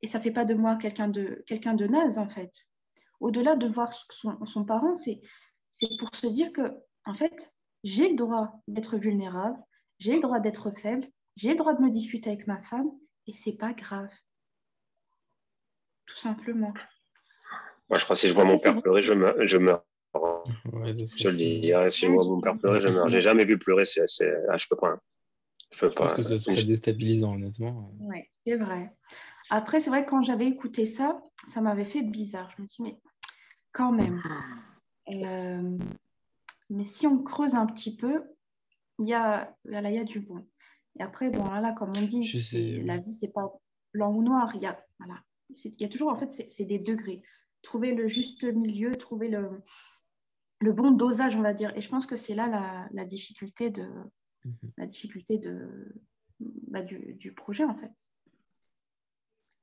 Et ça ne fait pas de moi quelqu'un de naze, en fait. Au-delà de voir son parent, c'est pour se dire que, en fait, j'ai le droit d'être vulnérable, j'ai le droit d'être faible, j'ai le droit de me disputer avec ma femme, et c'est pas grave. Tout simplement. Moi, je crois que si je vois mon père pleurer, je meurs. Ouais, je le dis. Si je vois mon père pleurer, je meurs. J'ai jamais vu pleurer. Je peux pas. Je pense que ce serait déstabilisant, honnêtement. Oui, c'est vrai. Après, c'est vrai que quand j'avais écouté ça, ça m'avait fait bizarre. Je me dis, mais quand même. Mais si on creuse un petit peu, il y a du bon. Et après, bon, là, comme on dit, la vie, c'est pas blanc ou noir. Il y a toujours, en fait, c'est des degrés. Trouver le juste milieu, trouver le bon dosage, on va dire. Et je pense que c'est là la difficulté du projet, en fait.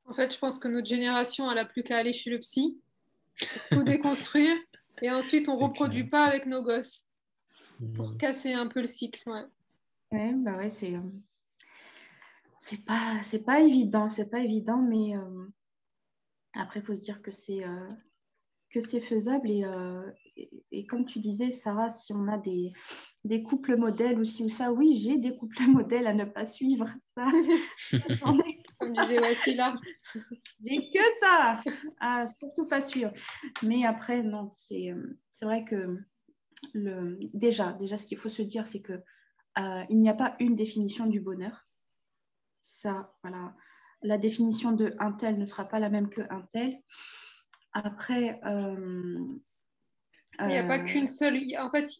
En fait, je pense que notre génération, elle n'a plus qu'à aller chez le psy, tout déconstruire, et ensuite, on ne reproduit pas avec nos gosses pour casser un peu le cycle. Ouais. Ouais, c'est pas évident, mais après, il faut se dire que c'est faisable. Et comme tu disais, Sarah, si on a des couples modèles ou ci ou ça, oui, j'ai des couples modèles à ne pas suivre. Ça, comme disait Wassila. J'ai que ça à surtout pas suivre. Mais après, non, c'est vrai que déjà, ce qu'il faut se dire, c'est que il n'y a pas une définition du bonheur. Ça, voilà. La définition de un tel ne sera pas la même qu'un tel. Après, il n'y a pas qu'une seule. En fait,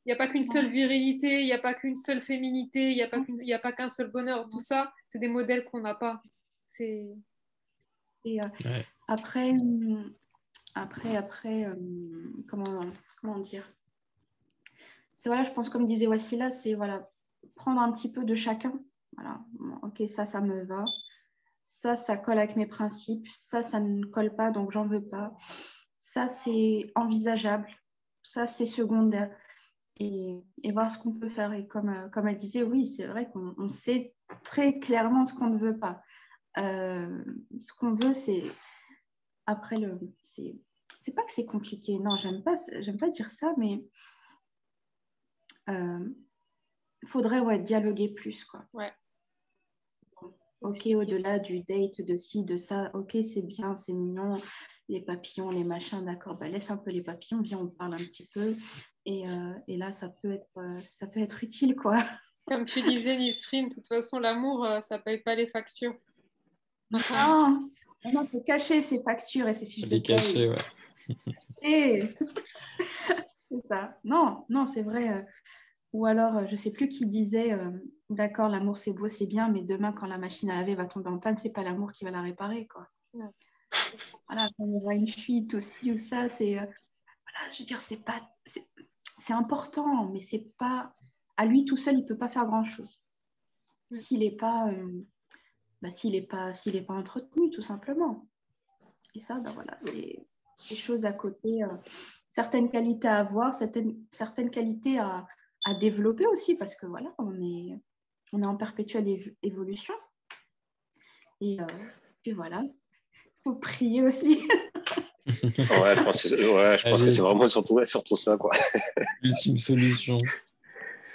il n'y a pas qu'une seule virilité, il n'y a pas qu'une seule féminité, il n'y a pas qu'un seul bonheur. Tout ça, c'est des modèles qu'on n'a pas. Après, comment dire, c'est voilà, je pense comme disait Wassila, c'est voilà, prendre un petit peu de chacun. Voilà, ok, ça me va. Ça colle avec mes principes. Ça ne colle pas, donc j'en veux pas. Ça, c'est envisageable. Ça, c'est secondaire. Et voir ce qu'on peut faire. Et comme elle disait, oui, c'est vrai qu'on sait très clairement ce qu'on ne veut pas. Ce qu'on veut, c'est après c'est pas que c'est compliqué, non, j'aime pas dire ça, mais faudrait dialoguer plus, quoi. Ouais. Ok, au-delà du date, de ci, de ça, ok, c'est bien, c'est mignon, les papillons, les machins, d'accord, laisse un peu les papillons, viens, on parle un petit peu, et là, ça peut être utile, quoi. Comme tu disais, Nisrine, de toute façon, l'amour, ça paye pas les factures. Non, il faut cacher ses factures et ses fiches de paye. Cacher, ouais. C'est ça. Non, c'est vrai. Ou alors, je ne sais plus qui disait, d'accord, l'amour c'est beau, c'est bien, mais demain, quand la machine à laver va tomber en panne, c'est pas l'amour qui va la réparer, quoi. Ouais. Voilà, quand il y aura une fuite aussi ou ça, c'est, voilà, je veux dire, c'est important, mais c'est pas, à lui tout seul, il peut pas faire grand chose. S'il n'est pas, s'il est pas entretenu, tout simplement. Et ça, voilà, c'est des choses à côté, certaines qualités à avoir, certaines qualités à développer aussi, parce que voilà, on est en perpétuelle évolution. Et puis voilà, il faut prier aussi. Ouais, je pense que c'est vraiment surtout ça, quoi. Ultime solution.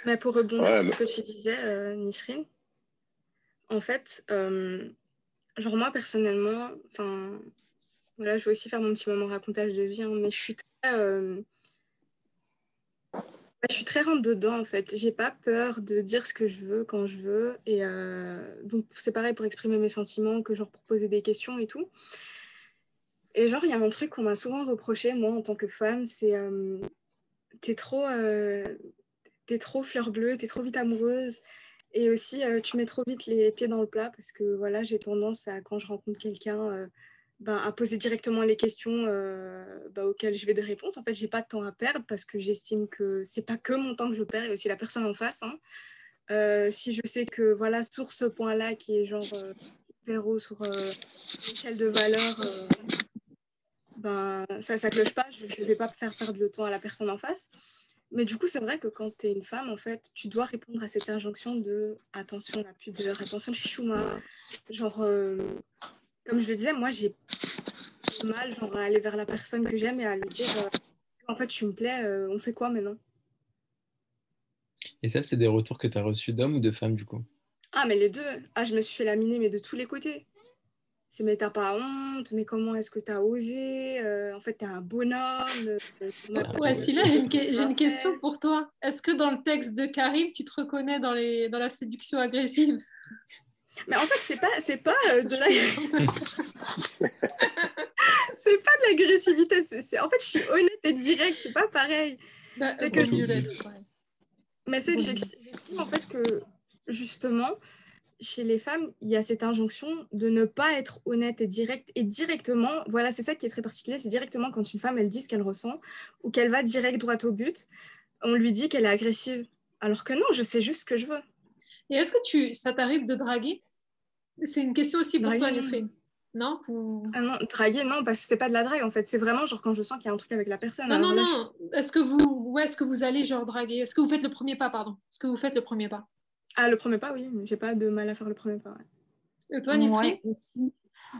Mais pour rebondir sur ce que tu disais, Nisrine, en fait, genre moi personnellement, voilà, je vais aussi faire mon petit moment racontage de vie, hein, mais je suis très rentre dedans, en fait. J'ai pas peur de dire ce que je veux quand je veux. Et donc, c'est pareil pour exprimer mes sentiments que genre pour poser des questions et tout. Et genre, il y a un truc qu'on m'a souvent reproché, moi, en tant que femme, c'est t'es trop, t'es trop fleur bleue, t'es trop vite amoureuse. Et aussi, tu mets trop vite les pieds dans le plat parce que voilà, j'ai tendance à, quand je rencontre quelqu'un, à poser directement les questions auxquelles je vais des réponses. En fait, j'ai pas de temps à perdre parce que j'estime que c'est pas que mon temps que je perds, il y a aussi la personne en face. Hein. Si je sais que voilà, sur ce point-là qui est genre hyper haut sur l'échelle de valeur, ça cloche pas, je ne vais pas faire perdre le temps à la personne en face. Mais du coup, c'est vrai que quand tu es une femme, en fait, tu dois répondre à cette injonction de attention la pudeur, attention les chouma. Genre, comme je le disais, moi, j'ai mal genre, à aller vers la personne que j'aime et à lui dire en fait, tu me plais, on fait quoi maintenant? Et ça, c'est des retours que tu as reçus d'hommes ou de femmes, du coup? Ah, mais les deux. Ah, je me suis fait laminer, mais de tous les côtés. C'est mais t'as pas honte, mais comment est-ce que t'as osé? En fait, t'es un bonhomme. Ouais, si là, j'ai une question pour toi. Est-ce que dans le texte de Karim, tu te reconnais dans la séduction agressive? Mais en fait, c'est pas de la... c'est pas de l'agressivité. En fait, je suis honnête et directe. C'est pas pareil. C'est que Mais c'est que j'estime en fait que justement, chez les femmes, il y a cette injonction de ne pas être honnête et directe. Et directement, voilà, c'est ça qui est très particulier. C'est directement quand une femme, elle dit ce qu'elle ressent ou qu'elle va direct droit au but, on lui dit qu'elle est agressive. Alors que non, je sais juste ce que je veux. Et est-ce que ça t'arrive de draguer? C'est une question aussi pour toi, Draguer, Nesrine. Non Ah non, draguer, non, parce que c'est pas de la drague en fait. C'est vraiment genre quand je sens qu'il y a un truc avec la personne. Non, Alors non, là, non. Est-ce que vous allez genre draguer? Est-ce que vous faites le premier pas, pardon? Est-ce que vous faites le premier pas? Ah, le premier pas, oui. J'ai pas de mal à faire le premier pas. Ouais. Et toi, Nesrine? Ouais,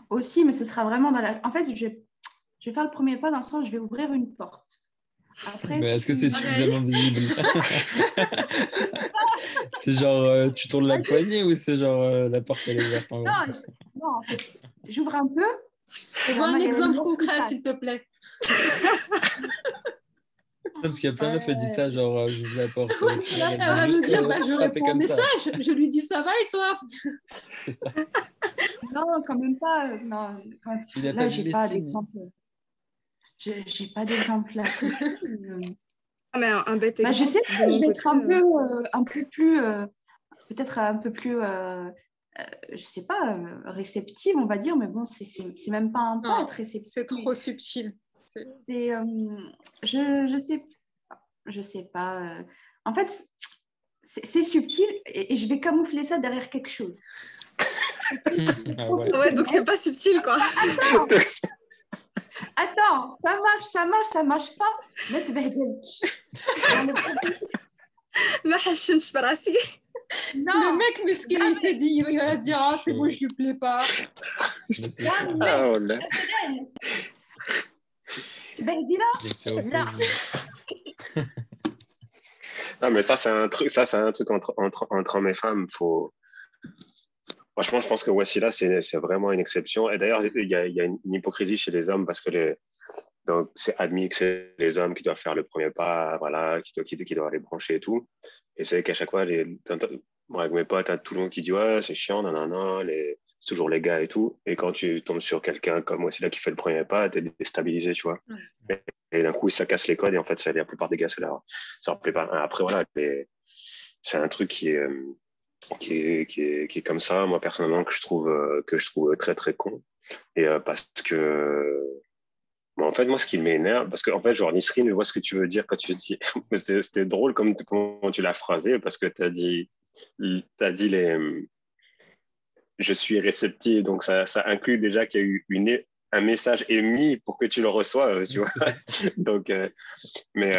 aussi, mais ce sera vraiment dans la... En fait, je vais faire le premier pas dans le sens où je vais ouvrir une porte. Après, Mais est-ce que c'est suffisamment visible? C'est genre, tu tournes la poignée ou c'est genre, la porte elle est ouverte en non, en fait, j'ouvre un peu. On voit un exemple concret, s'il te plaît. Non, parce qu'il y a plein de meufs qui disent ça, genre, j'ouvre la porte. Elle va nous dire, je réponds au message, je lui dis ça va et toi? C'est ça. Non, quand même pas. Non, là, j'ai pas d'exemple. J'ai pas d'exemple là. Ah, mais un bête exemple. Je sais pas, je vais être un peu plus, peut-être un peu plus, je sais pas, réceptive, on va dire, mais bon, c'est même pas un pas être réceptive. C'est trop subtil. Je sais pas. En fait, c'est subtil et je vais camoufler ça derrière quelque chose. Ah ouais. Ouais, donc c'est pas subtil, quoi. Attends, ça marche pas. ما تبهدلش. ما حشمش براسي. Le mec mesquin, il s'est dit, il va se dire, ah, c'est bon, je lui plais pas. Non, mais ça, c'est un truc entre hommes et femmes. Franchement, je pense que Wassila, c'est vraiment une exception. Et d'ailleurs, il y a une hypocrisie chez les hommes parce que donc, c'est admis que c'est les hommes qui doivent faire le premier pas, voilà, qui doivent aller brancher et tout. Et c'est qu'à chaque fois, moi, avec mes potes, t'as tout le monde qui dit ouais, c'est chiant, non, c'est toujours les gars et tout. Et quand tu tombes sur quelqu'un comme Wassila qui fait le premier pas, t'es déstabilisé, tu vois. Ouais. Et d'un coup, ça casse les codes et en fait, la plupart des gars, ça leur plaît pas. Après, voilà, c'est un truc qui est comme ça, moi personnellement, que je trouve très très con. Et parce que en fait, moi, ce qui m'énerve, parce que en fait, genre Nisrine, je vois ce que tu veux dire quand tu dis. C'était drôle comment tu l'as phrasé, parce que tu as dit je suis réceptive, donc ça inclut déjà qu'il y a eu un message émis pour que tu le reçoives, tu vois. Donc, mais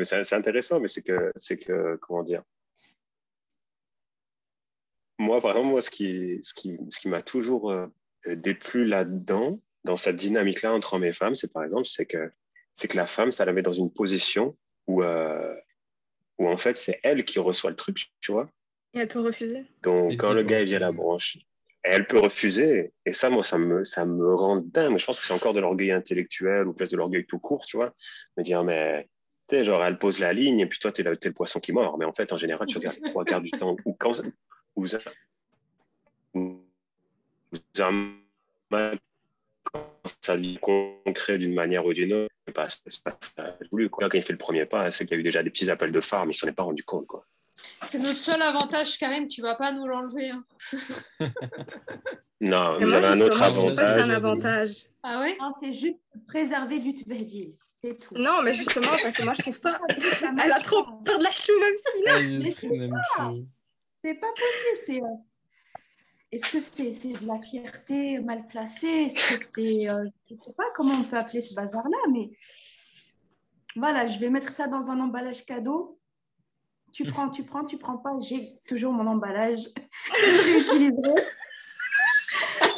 c'est intéressant, mais c'est que comment dire. Moi, par exemple, ce qui m'a toujours déplu là-dedans, dans cette dynamique-là entre hommes et femmes, c'est par exemple, c'est que la femme, ça la met dans une position où en fait, c'est elle qui reçoit le truc, tu vois. Et elle peut refuser. Donc, quand le gars vient à la branche, elle peut refuser. Et ça, moi, ça me rend dingue. Je pense que c'est encore de l'orgueil intellectuel ou peut-être de l'orgueil tout court, tu vois. Me dire, mais tu sais, genre, elle pose la ligne et puis toi, t'es le poisson qui mord. Mais en fait, en général, tu regardes les 3 quarts du temps. Ou quand un mec ça devient concret d'une manière ou d'une autre, c'est pas voulu, quoi. Quand il fait le premier pas, c'est qu'il y a eu déjà des petits appels de phare, mais il s'en est pas rendu compte, quoi. C'est notre seul avantage, Karim, tu vas pas nous l'enlever. Hein. Non, Et vous moi, avez un autre justement, je trouve pas que c'est un avantage. avantage. Ah ouais? Non, c'est juste se préserver du tbehdil, c'est tout. Non, mais justement, parce que moi, je trouve pas. Ça Elle a marche trop pas. peur de la chou, même Skina. Ah, Mais Yasmine aime chaud. c'est pas possible. Est-ce que c'est de la fierté mal placée? Est-ce que c'est, je sais pas comment on peut appeler ce bazar-là, mais voilà, je vais mettre ça dans un emballage cadeau. Tu prends pas. J'ai toujours mon emballage que je réutiliserai.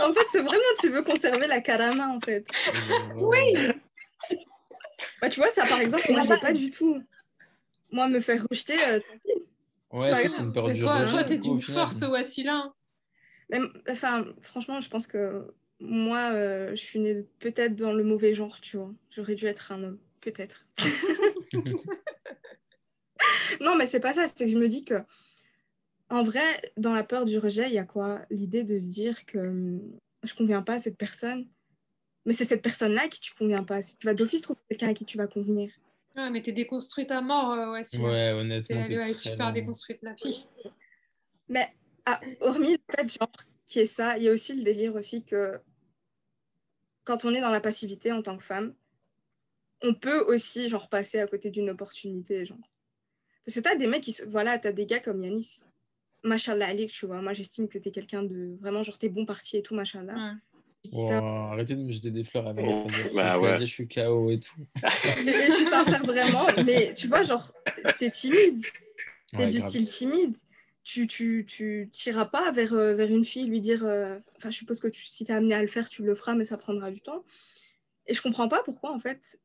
En fait, c'est vraiment, tu veux conserver la karama, en fait. Oui. Bah, tu vois, ça, par exemple, moi, j'ai pas du tout. Moi, me faire rejeter, Ouais, est-ce que c'est une peur Mais du toi, rejet t'es du coup, au d'une final? force, Wassila. Hein. même, enfin, franchement, je pense que moi, je suis née peut-être dans le mauvais genre, tu vois. J'aurais dû être un homme, peut-être. Non, mais c'est pas ça, c'est que je me dis que, en vrai, dans la peur du rejet, il y a quoi? L'idée de se dire que je conviens pas à cette personne, mais c'est cette personne-là à qui tu conviens pas. Si tu vas d'office trouver quelqu'un à qui tu vas convenir. Ouais, mais t'es déconstruite à mort, Wassila. Ouais, honnêtement, t'es Elle est très super loin. déconstruite, la fille. Mais hormis le fait, genre, qui est ça, il y a aussi le délire aussi que quand on est dans la passivité en tant que femme, on peut aussi, genre, passer à côté d'une opportunité, genre. Parce que t'as des mecs voilà, t'as des gars comme Yanis, machallah alik, tu vois. Moi, j'estime que t'es quelqu'un de vraiment, genre, t'es bon parti et tout, machallah. Ouais. Je dis ça. Arrêtez de me jeter des fleurs avant de dire, s'il Bah vous plaît, ouais. je suis KO et tout. Et je suis sincère vraiment, mais tu vois, genre, t'es timide. T'es Ouais, du grave. style timide. Tu t'iras pas vers une fille, lui dire. Enfin, je suppose que si t'es amené à le faire, tu le feras, mais ça prendra du temps. Et je comprends pas pourquoi, en fait,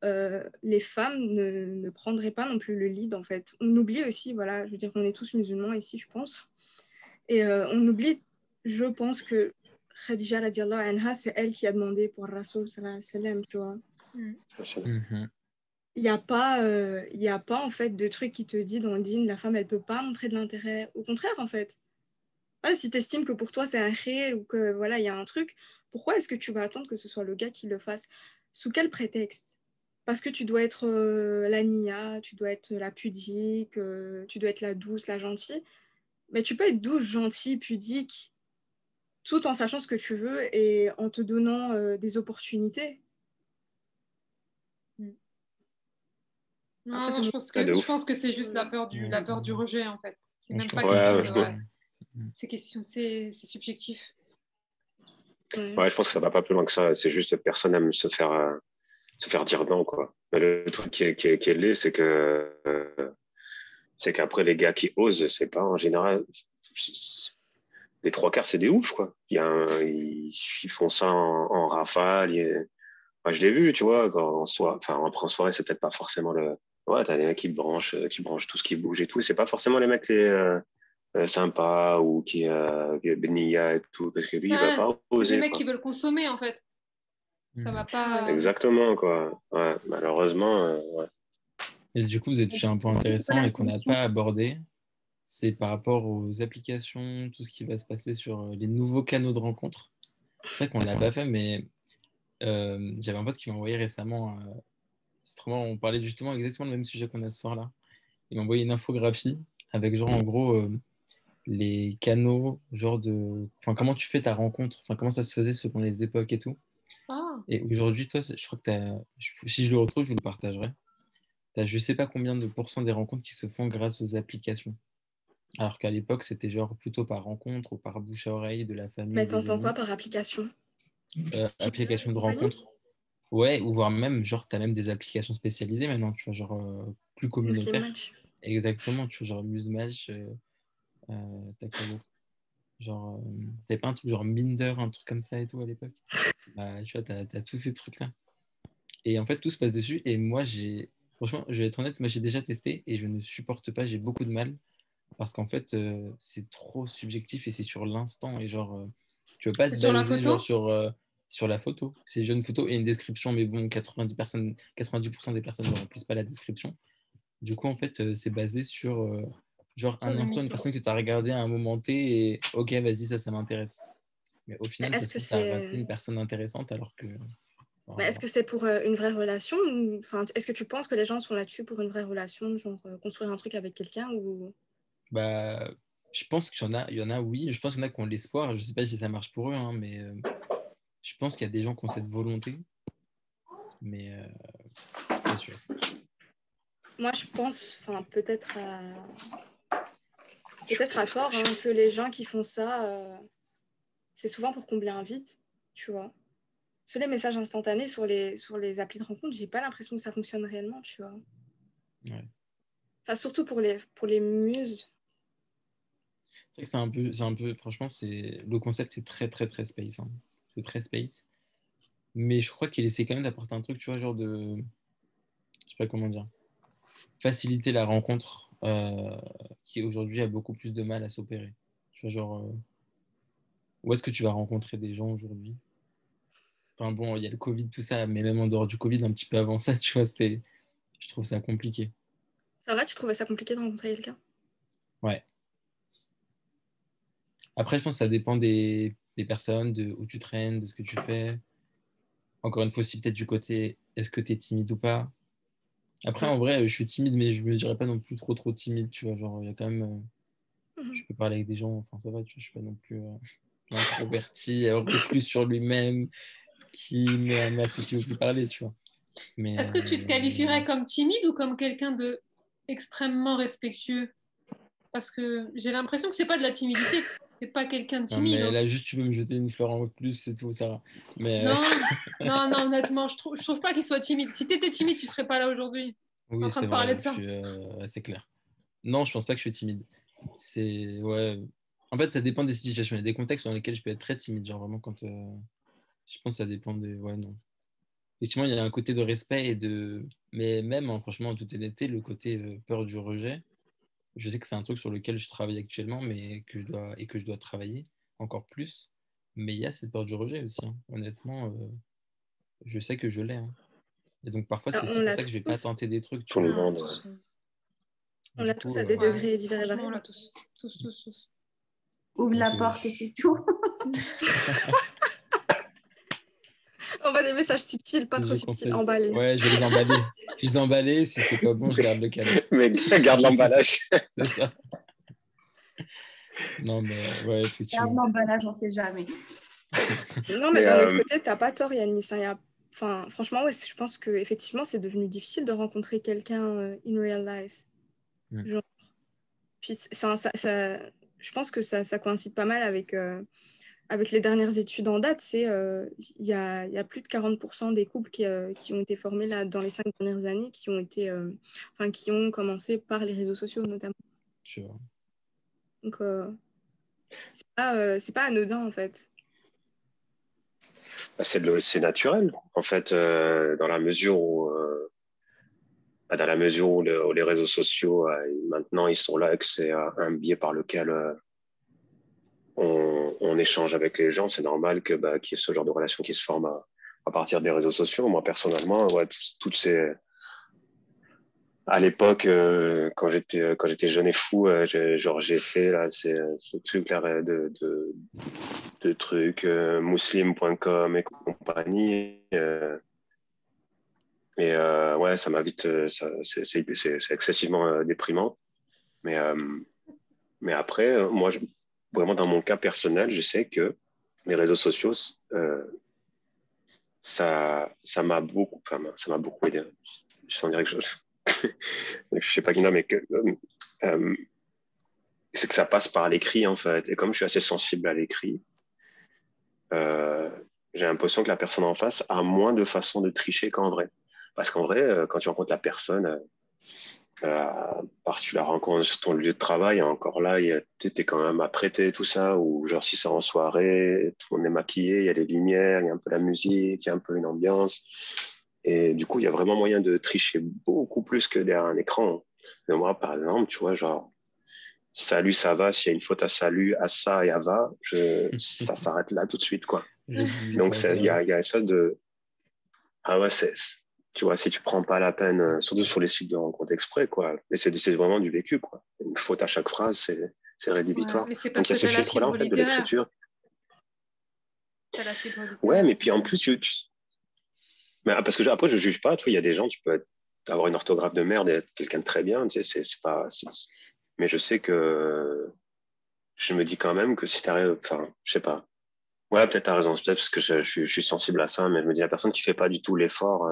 les femmes ne prendraient pas non plus le lead, en fait. On oublie aussi, voilà, je veux dire, on est tous musulmans ici, je pense. Et on oublie, je pense que Khadija, radiallahu anha, c'est elle qui a demandé pour Rasoul, sallallahu alayhi wa sallam, tu vois. Mhm. Il n'y a pas, en fait, de truc qui te dit dans le dîn, la femme, elle peut pas montrer de l'intérêt. Au contraire, en fait. Ah, si tu estimes que pour toi, c'est un khir ou que, voilà, il y a un truc, pourquoi est-ce que tu vas attendre que ce soit le gars qui le fasse? Sous quel prétexte? Parce que tu dois être la nia, tu dois être la pudique, tu dois être la douce, la gentille. Mais tu peux être douce, gentille, pudique, tout en sachant ce que tu veux et en te donnant des opportunités. Non, Après, non, je pense que c'est juste la peur du rejet, en fait. C'est Moi, même je pas pense question que de... c'est- Ouais. C'est question, c'est subjectif. Ouais, je pense que ça va pas plus loin que ça. C'est juste que personne aime se faire dire non, quoi. Mais le truc qui est laid, c'est qu'après, les gars qui osent, c'est pas en général. Les trois quarts, c'est des oufs, quoi. Ils font ça en rafale. Moi, je l'ai vu, tu vois, en soirée, c'est peut-être pas forcément le. Ouais, t'as des mecs qui branchent tout ce qui bouge et tout. C'est pas forcément les mecs sympas ou qui bénia et tout, parce que lui, il va Ouais, pas c'est des oser, mecs quoi. qui veulent consommer, en fait. Ça va pas... Exactement, quoi. Ouais, malheureusement, ouais. Et du coup, vous avez touché un point C'est pas intéressant la et qu'on n'a solution. pas abordé. C'est par rapport aux applications, tout ce qui va se passer sur les nouveaux canaux de rencontre. C'est vrai qu'on ne l'a pas fait, mais j'avais un pote qui m'a envoyé récemment. C'est trop marrant, on parlait justement exactement le même sujet qu'on a ce soir-là. Il m'a envoyé une infographie avec genre en gros les canaux, genre de. Enfin, comment tu fais ta rencontre, enfin, comment ça se faisait selon les époques et tout. Ah, Et aujourd'hui, toi, je crois que si je le retrouve, je vous le partagerai. T'as je sais pas combien de pourcents des rencontres qui se font grâce aux applications. Alors qu'à l'époque, c'était genre plutôt par rencontre ou par bouche à oreille de la famille, Mais des t'entends quoi amis. par application? Applications de Compagnie. rencontre. Ouais, ou voire même, genre, t'as même des applications spécialisées maintenant, tu vois, genre plus Muslim communautaires. Match. Exactement, tu vois, genre Musematch, t'as quoi d'autre? Genre, t'avais pas un truc genre Minder, un truc comme ça et tout à l'époque? Bah, tu vois, t'as tous ces trucs-là. Et en fait, tout se passe dessus. Et moi, franchement, je vais être honnête, moi j'ai déjà testé et je ne supporte pas, j'ai beaucoup de mal. Parce qu'en fait, c'est trop subjectif et c'est sur l'instant. Et genre, tu veux pas c'est te sur la baser genre, photo? sur la photo. C'est juste une photo et une description, mais bon, 90% des personnes ne remplissent pas la description. Du coup, en fait, c'est basé sur genre Sur un le instant, une mytho. personne que tu as regardé à un moment T et ok, vas-y, ça m'intéresse. Mais au final, Est-ce ça se que trouve, t'as raté c'est... une personne intéressante alors que... Mais est-ce que c'est pour une vraie relation ou... Enfin, est-ce que tu penses que les gens sont là-dessus pour une vraie relation, genre construire un truc avec quelqu'un ou... Bah, je pense il y en a, oui. Je pense qu'il y en a qui ont l'espoir. Je sais pas si ça marche pour eux, hein, mais je pense qu'il y a des gens qui ont cette volonté. Mais pas sûr. Moi, je pense, enfin, peut-être à tort, hein, que les gens qui font ça, c'est souvent pour combler un vide, tu vois. Sur les messages instantanés, sur les applis de rencontre, j'ai pas l'impression que ça fonctionne réellement, tu vois. Ouais. Enfin, surtout pour les muses. C'est vrai que c'est un peu, franchement, le concept est très, très, très space, hein. C'est très space. Mais je crois qu'il essaie quand même d'apporter un truc, tu vois, genre je sais pas comment dire, faciliter la rencontre qui aujourd'hui a beaucoup plus de mal à s'opérer. Tu vois, genre, où est-ce que tu vas rencontrer des gens aujourd'hui? Enfin bon, il y a le Covid, tout ça, mais même en dehors du Covid, un petit peu avant ça, tu vois, je trouve ça compliqué. C'est vrai, tu trouvais ça compliqué de rencontrer quelqu'un? Ouais. Après, je pense que ça dépend des personnes, de où tu traînes, de ce que tu fais. Encore une fois, aussi peut-être du côté, est-ce que tu es timide ou pas? Après, en vrai, je suis timide, mais je me dirais pas non plus trop, trop timide, tu vois. Genre, il y a quand même, je peux parler avec des gens, enfin, ça va, tu vois, je suis pas non plus introverti, reclus sur lui-même, qui met un masque et qui veut plus parler, tu vois. Mais Est-ce que tu te qualifierais comme timide ou comme quelqu'un de extrêmement respectueux? Parce que j'ai l'impression que c'est pas de la timidité, c'est pas quelqu'un de non, timide, mais hein. là, juste, tu veux me jeter une fleur en plus, c'est tout, Sarah. Mais Non, non, non, honnêtement, je trouve pas qu'il soit timide. Si t'étais timide, tu serais pas là aujourd'hui, en oui, train c'est de parler vrai, de ça. c'est clair. Non, je pense pas que je suis timide. Ouais. En fait, ça dépend des situations. Il y a des contextes dans lesquels je peux être très timide. Genre vraiment quand. Je pense que ça dépend des. Ouais, non. Effectivement, il y a un côté de respect et de. Mais même, hein, franchement, en toute honnêteté, le côté peur du rejet, je sais que c'est un truc sur lequel je travaille actuellement, mais que je dois travailler encore plus. Mais il y a cette peur du rejet aussi, hein. Honnêtement, je sais que je l'ai, hein. Et donc parfois, c'est On aussi pour l'a ça que je vais pas tous. tenter des trucs, tu Tout le vois. monde. On Du l'a coup, tous à des Ouais, degrés divers et franchement, on variés. l'a tous. Tous, tous, tous. Ouvre donc, la porte et c'est tout. On voit des messages subtils, pas trop je subtils, conseille. emballés. Ouais, je vais les emballer. Je les emballer. Si c'est pas bon, je garde le cadeau. Mais garde l'emballage. C'est ça. Non, mais ouais, Garde effectivement. l'emballage, on sait jamais. Non, mais Mais d'un autre côté, t'as pas tort, Yanis, hein. Enfin, franchement, ouais, je pense que effectivement, c'est devenu difficile de rencontrer quelqu'un in real life. Mm. Genre, puis, enfin, je pense que ça coïncide pas mal avec les dernières études en date. Il y a plus de 40% des couples qui ont été formés là, dans les 5 dernières années qui ont commencé par les réseaux sociaux notamment. Tu vois. Donc, c'est pas anodin en fait. c'est naturel, en fait, dans la mesure où les réseaux sociaux, maintenant, ils sont là et que c'est un biais par lequel on échange avec les gens. C'est normal qu'il y ait ce genre de relation qui se forme à partir des réseaux sociaux. Moi, personnellement, ouais, toutes ces... À l'époque, quand j'étais jeune et fou, j'ai fait là, ce truc là de trucs muslim.com et compagnie. Ouais, ça m'a vite, c'est excessivement déprimant. Mais, euh, mais après, moi, vraiment dans mon cas personnel, je sais que les réseaux sociaux, ça m'a beaucoup, enfin, ça m'a beaucoup aidé. Je sens dire que je sais pas qui non, mais c'est que ça passe par l'écrit en fait. Et comme je suis assez sensible à l'écrit, euh, j'ai l'impression que la personne en face a moins de façons de tricher qu'en vrai. Parce qu'en vrai, quand tu rencontres la personne, parce que tu la rencontres sur ton lieu de travail, encore là, tu es quand même apprêté, tout ça, ou genre si c'est en soirée, tout le monde est maquillé, il y a les lumières, il y a un peu la musique, il y a un peu une ambiance. Et du coup, il y a vraiment moyen de tricher beaucoup plus que derrière un écran. Mais moi, par exemple, tu vois, genre, salut, ça va, s'il y a une faute à salut, à ça et à va, ça s'arrête là tout de suite, quoi. Donc, il y a une espèce de... Ah ouais, tu vois, si tu prends pas la peine, surtout sur les sites de rencontres exprès, quoi. Et c'est vraiment du vécu, quoi. Une faute à chaque phrase, c'est Ouais, rédhibitoire. mais c'est Donc, parce il y que a tu ce as la filtre-là, en fibre fait, de littéraire. l'écriture. T'as la fibre du Ouais, cœur. mais puis en plus, mais, parce que après, je juge pas. Tu vois, il y a des gens, tu peux avoir une orthographe de merde et être quelqu'un de très bien. Tu sais, c'est pas. Mais je sais que je me dis quand même que si t'arrives, enfin, je sais pas. Ouais, peut-être t'as raison. C'est peut-être parce que je suis sensible à ça, mais je me dis la personne qui fait pas du tout l'effort,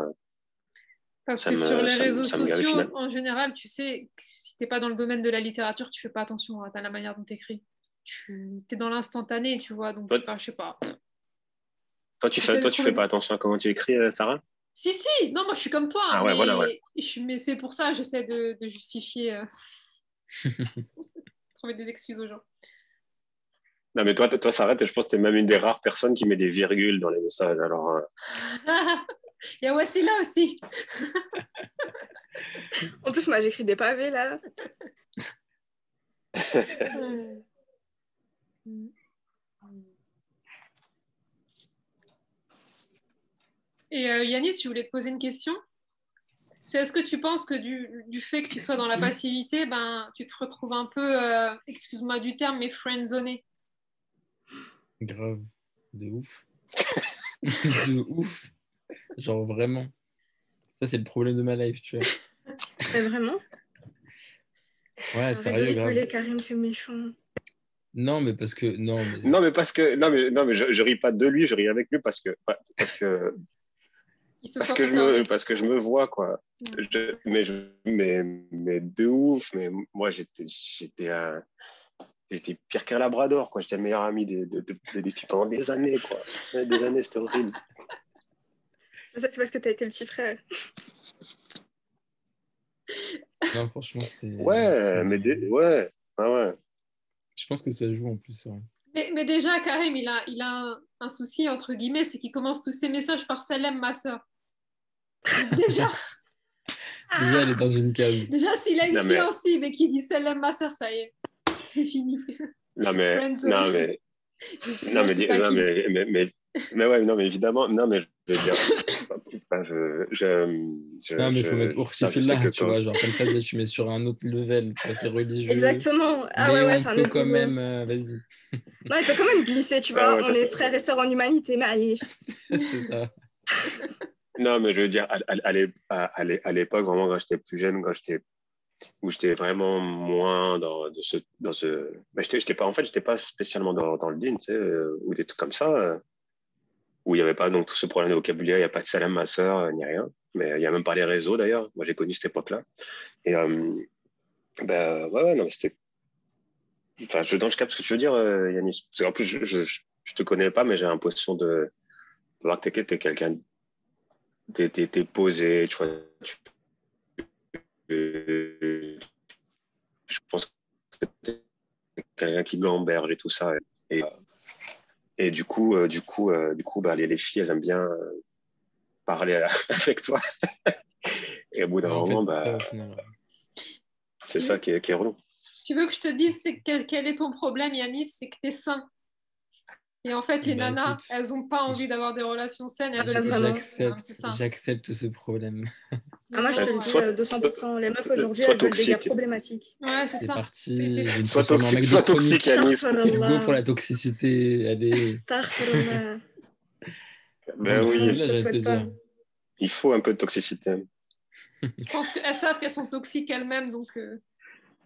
Parce que sur les réseaux ça me gave sociaux, finalement. en général, tu sais, si t'es pas dans le domaine de la littérature, tu fais pas attention à la manière dont t'écris. Tu es dans l'instantané, tu vois, donc, Toi, enfin, je sais pas. toi, J'essaie de tu fais trouver... pas attention à comment tu écris, Sarah? Si, si, non, moi je suis comme toi, Ah ouais, voilà, ouais. mais c'est pour ça que j'essaie de justifier, trouver des excuses aux gens. Non, mais toi, Sarah, je pense que t'es même une des rares personnes qui met des virgules dans les messages. Alors, Il y a Wassila aussi. En plus, moi, j'écris des pavés, là. Et Yanis, je voulais te poser une question. C'est est-ce que tu penses que du fait que tu sois dans la passivité, ben, tu te retrouves un peu, excuse-moi du terme, mais friendzoné? Grave. De ouf. De ouf. Genre vraiment. Ça, c'est le problème de ma life, tu vois. Mais vraiment? Ouais, Arrête de sérieux, grave. rigoler, Karim, c'est méchant. Non, mais parce que... Non, mais... non, mais parce que non, mais je ris pas de lui, je ris avec lui parce que Il se sent concerné. parce que je me vois quoi. Mais de ouf. Mais moi j'étais pire qu'un labrador quoi. J'étais le meilleur ami des filles pendant des années quoi. Des années, c'était horrible. Ça, c'est parce que t'as été le petit frère. Non, franchement, c'est... Ouais, ouais. Ah ouais. Je pense que ça joue en plus. Ouais. Mais déjà, Karim, il a un souci, entre guillemets, c'est qu'il commence tous ses messages par Salem, ma soeur. Déjà, Déjà, elle est dans une case. déjà s'il a une Non, mais- fiancée mais qu'il dit Salem, ma soeur, ça y est, c'est fini. Non mais Friendzone. non mais Je non vais mais dire, non mais ouais non mais évidemment non mais je veux dire enfin, Non, mais il faut mettre je sais Urshifillah, que tu vois. Genre, comme ça, déjà, tu mets sur un autre level. Tu vois, c'est religieux. Exactement. Ah Mais ouais, on c'est un peut autre quand niveau. même... vas-y. Non, il peut quand même glisser, tu vois. ouais, On ça, est c'est- frères et sœurs en humanité, mais allez. C'est ça. non mais je veux dire à l'époque vraiment quand j'étais plus jeune où j'étais vraiment moins dans ce bah, j'étais pas spécialement dans le din tu sais ou des trucs comme ça où il y avait pas donc tout ce problème de vocabulaire il y a pas de salam ma sœur ni rien mais il y a même pas les réseaux d'ailleurs moi j'ai connu cette époque là et ben ouais non mais c'était enfin je capte ce que tu veux dire Yanis parce qu'en plus je te connais pas mais j'ai l'impression de voir que t'es quelqu'un t'es posé tu vois je pense que t'es quelqu'un qui gamberge et tout ça et du coup bah, les filles elles aiment bien parler avec toi et au bout d'un Ouais, en fait, moment c'est ça bah au final. c'est ça qui est relou. Tu veux que je te dise quel est ton problème, Yanis? C'est que t'es sain. Et en fait, les Bah nanas, écoute, elles n'ont pas envie d'avoir des relations saines, elles veulent des Vraiment. gens. C'est ça. j'accepte ce problème. Ah, moi, je te le dis, Soit 200%. Les meufs aujourd'hui, soit elles veulent des gars toxique problématiques. Ouais, c'est C'est ça. parti, je vais me soit transformer en mec de soit chronique. toxique Yanis Go pour la toxicité, allez. Astaghfirullah. ben Non, Non, mais oui je là, te le j'allais te souhaite pas. dire. il faut un peu de toxicité. Je pense qu'elles savent qu'elles sont toxiques elles-mêmes, donc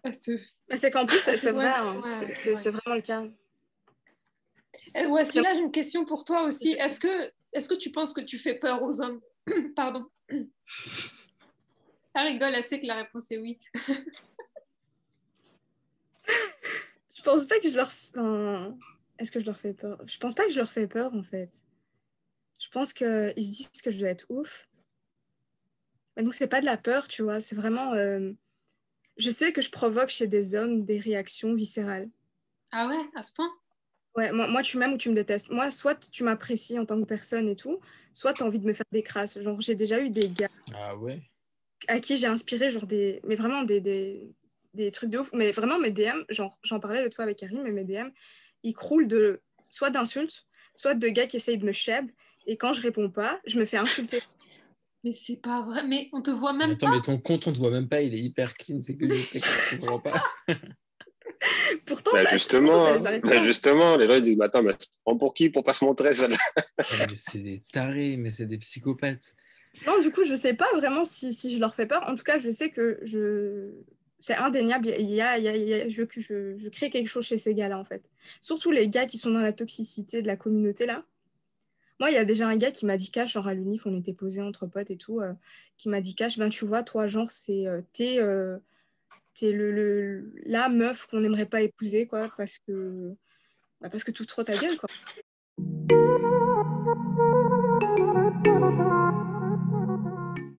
elles te... Mais c'est qu'en plus, c'est vrai. Ouais, Hein. ouais, C'est vraiment le cas. Ouais, si là, j'ai une question pour toi aussi. C'est- Est-ce que tu penses que tu fais peur aux hommes? Pardon. Elle rigole, elle sait que la réponse est oui. Je pense pas que je leur... Enfin, est-ce que je leur fais peur? Je pense pas que je leur fais peur, en fait. Je pense qu'ils se disent que je dois être ouf. Mais donc, c'est pas de la peur, tu vois. C'est vraiment... Je sais que je provoque chez des hommes des réactions viscérales. Ah ouais, à ce point? Ouais, moi, tu m'aimes ou tu me détestes. Moi, soit tu m'apprécies en tant que personne et tout, soit tu as envie de me faire des crasses. Genre, j'ai déjà eu des gars Ah ouais? à qui j'ai inspiré, genre, mais vraiment des trucs de ouf. Mais vraiment, mes DM, genre, j'en parlais l'autre fois avec Karim, mais mes DM, ils croulent soit d'insultes, soit de gars qui essayent de me cheb. Et quand je réponds pas, je me fais insulter. Mais c'est pas vrai. Mais on te voit même Attends, pas. mais ton compte, on te voit même pas, il est hyper clean, c'est que je comprends pas. Pourtant, Bah, ça justement, les arrête bah, pas. justement, les gens ils disent, mais attends, mais tu te prends pour qui pour pas se montrer ça? Mais c'est des tarés, mais c'est des psychopathes. Non, du coup, je sais pas vraiment si je leur fais peur. En tout cas, je sais que c'est indéniable. Je crée quelque chose chez ces gars-là, en fait. Surtout les gars qui sont dans la toxicité de la communauté, là. Moi, il y a déjà un gars qui m'a dit cash, genre à l'unif, on était posés entre potes et tout, qui m'a dit cash, ben tu vois, toi, genre, t'es la meuf qu'on n'aimerait pas épouser, quoi, parce que tu ouvres trop ta gueule, quoi.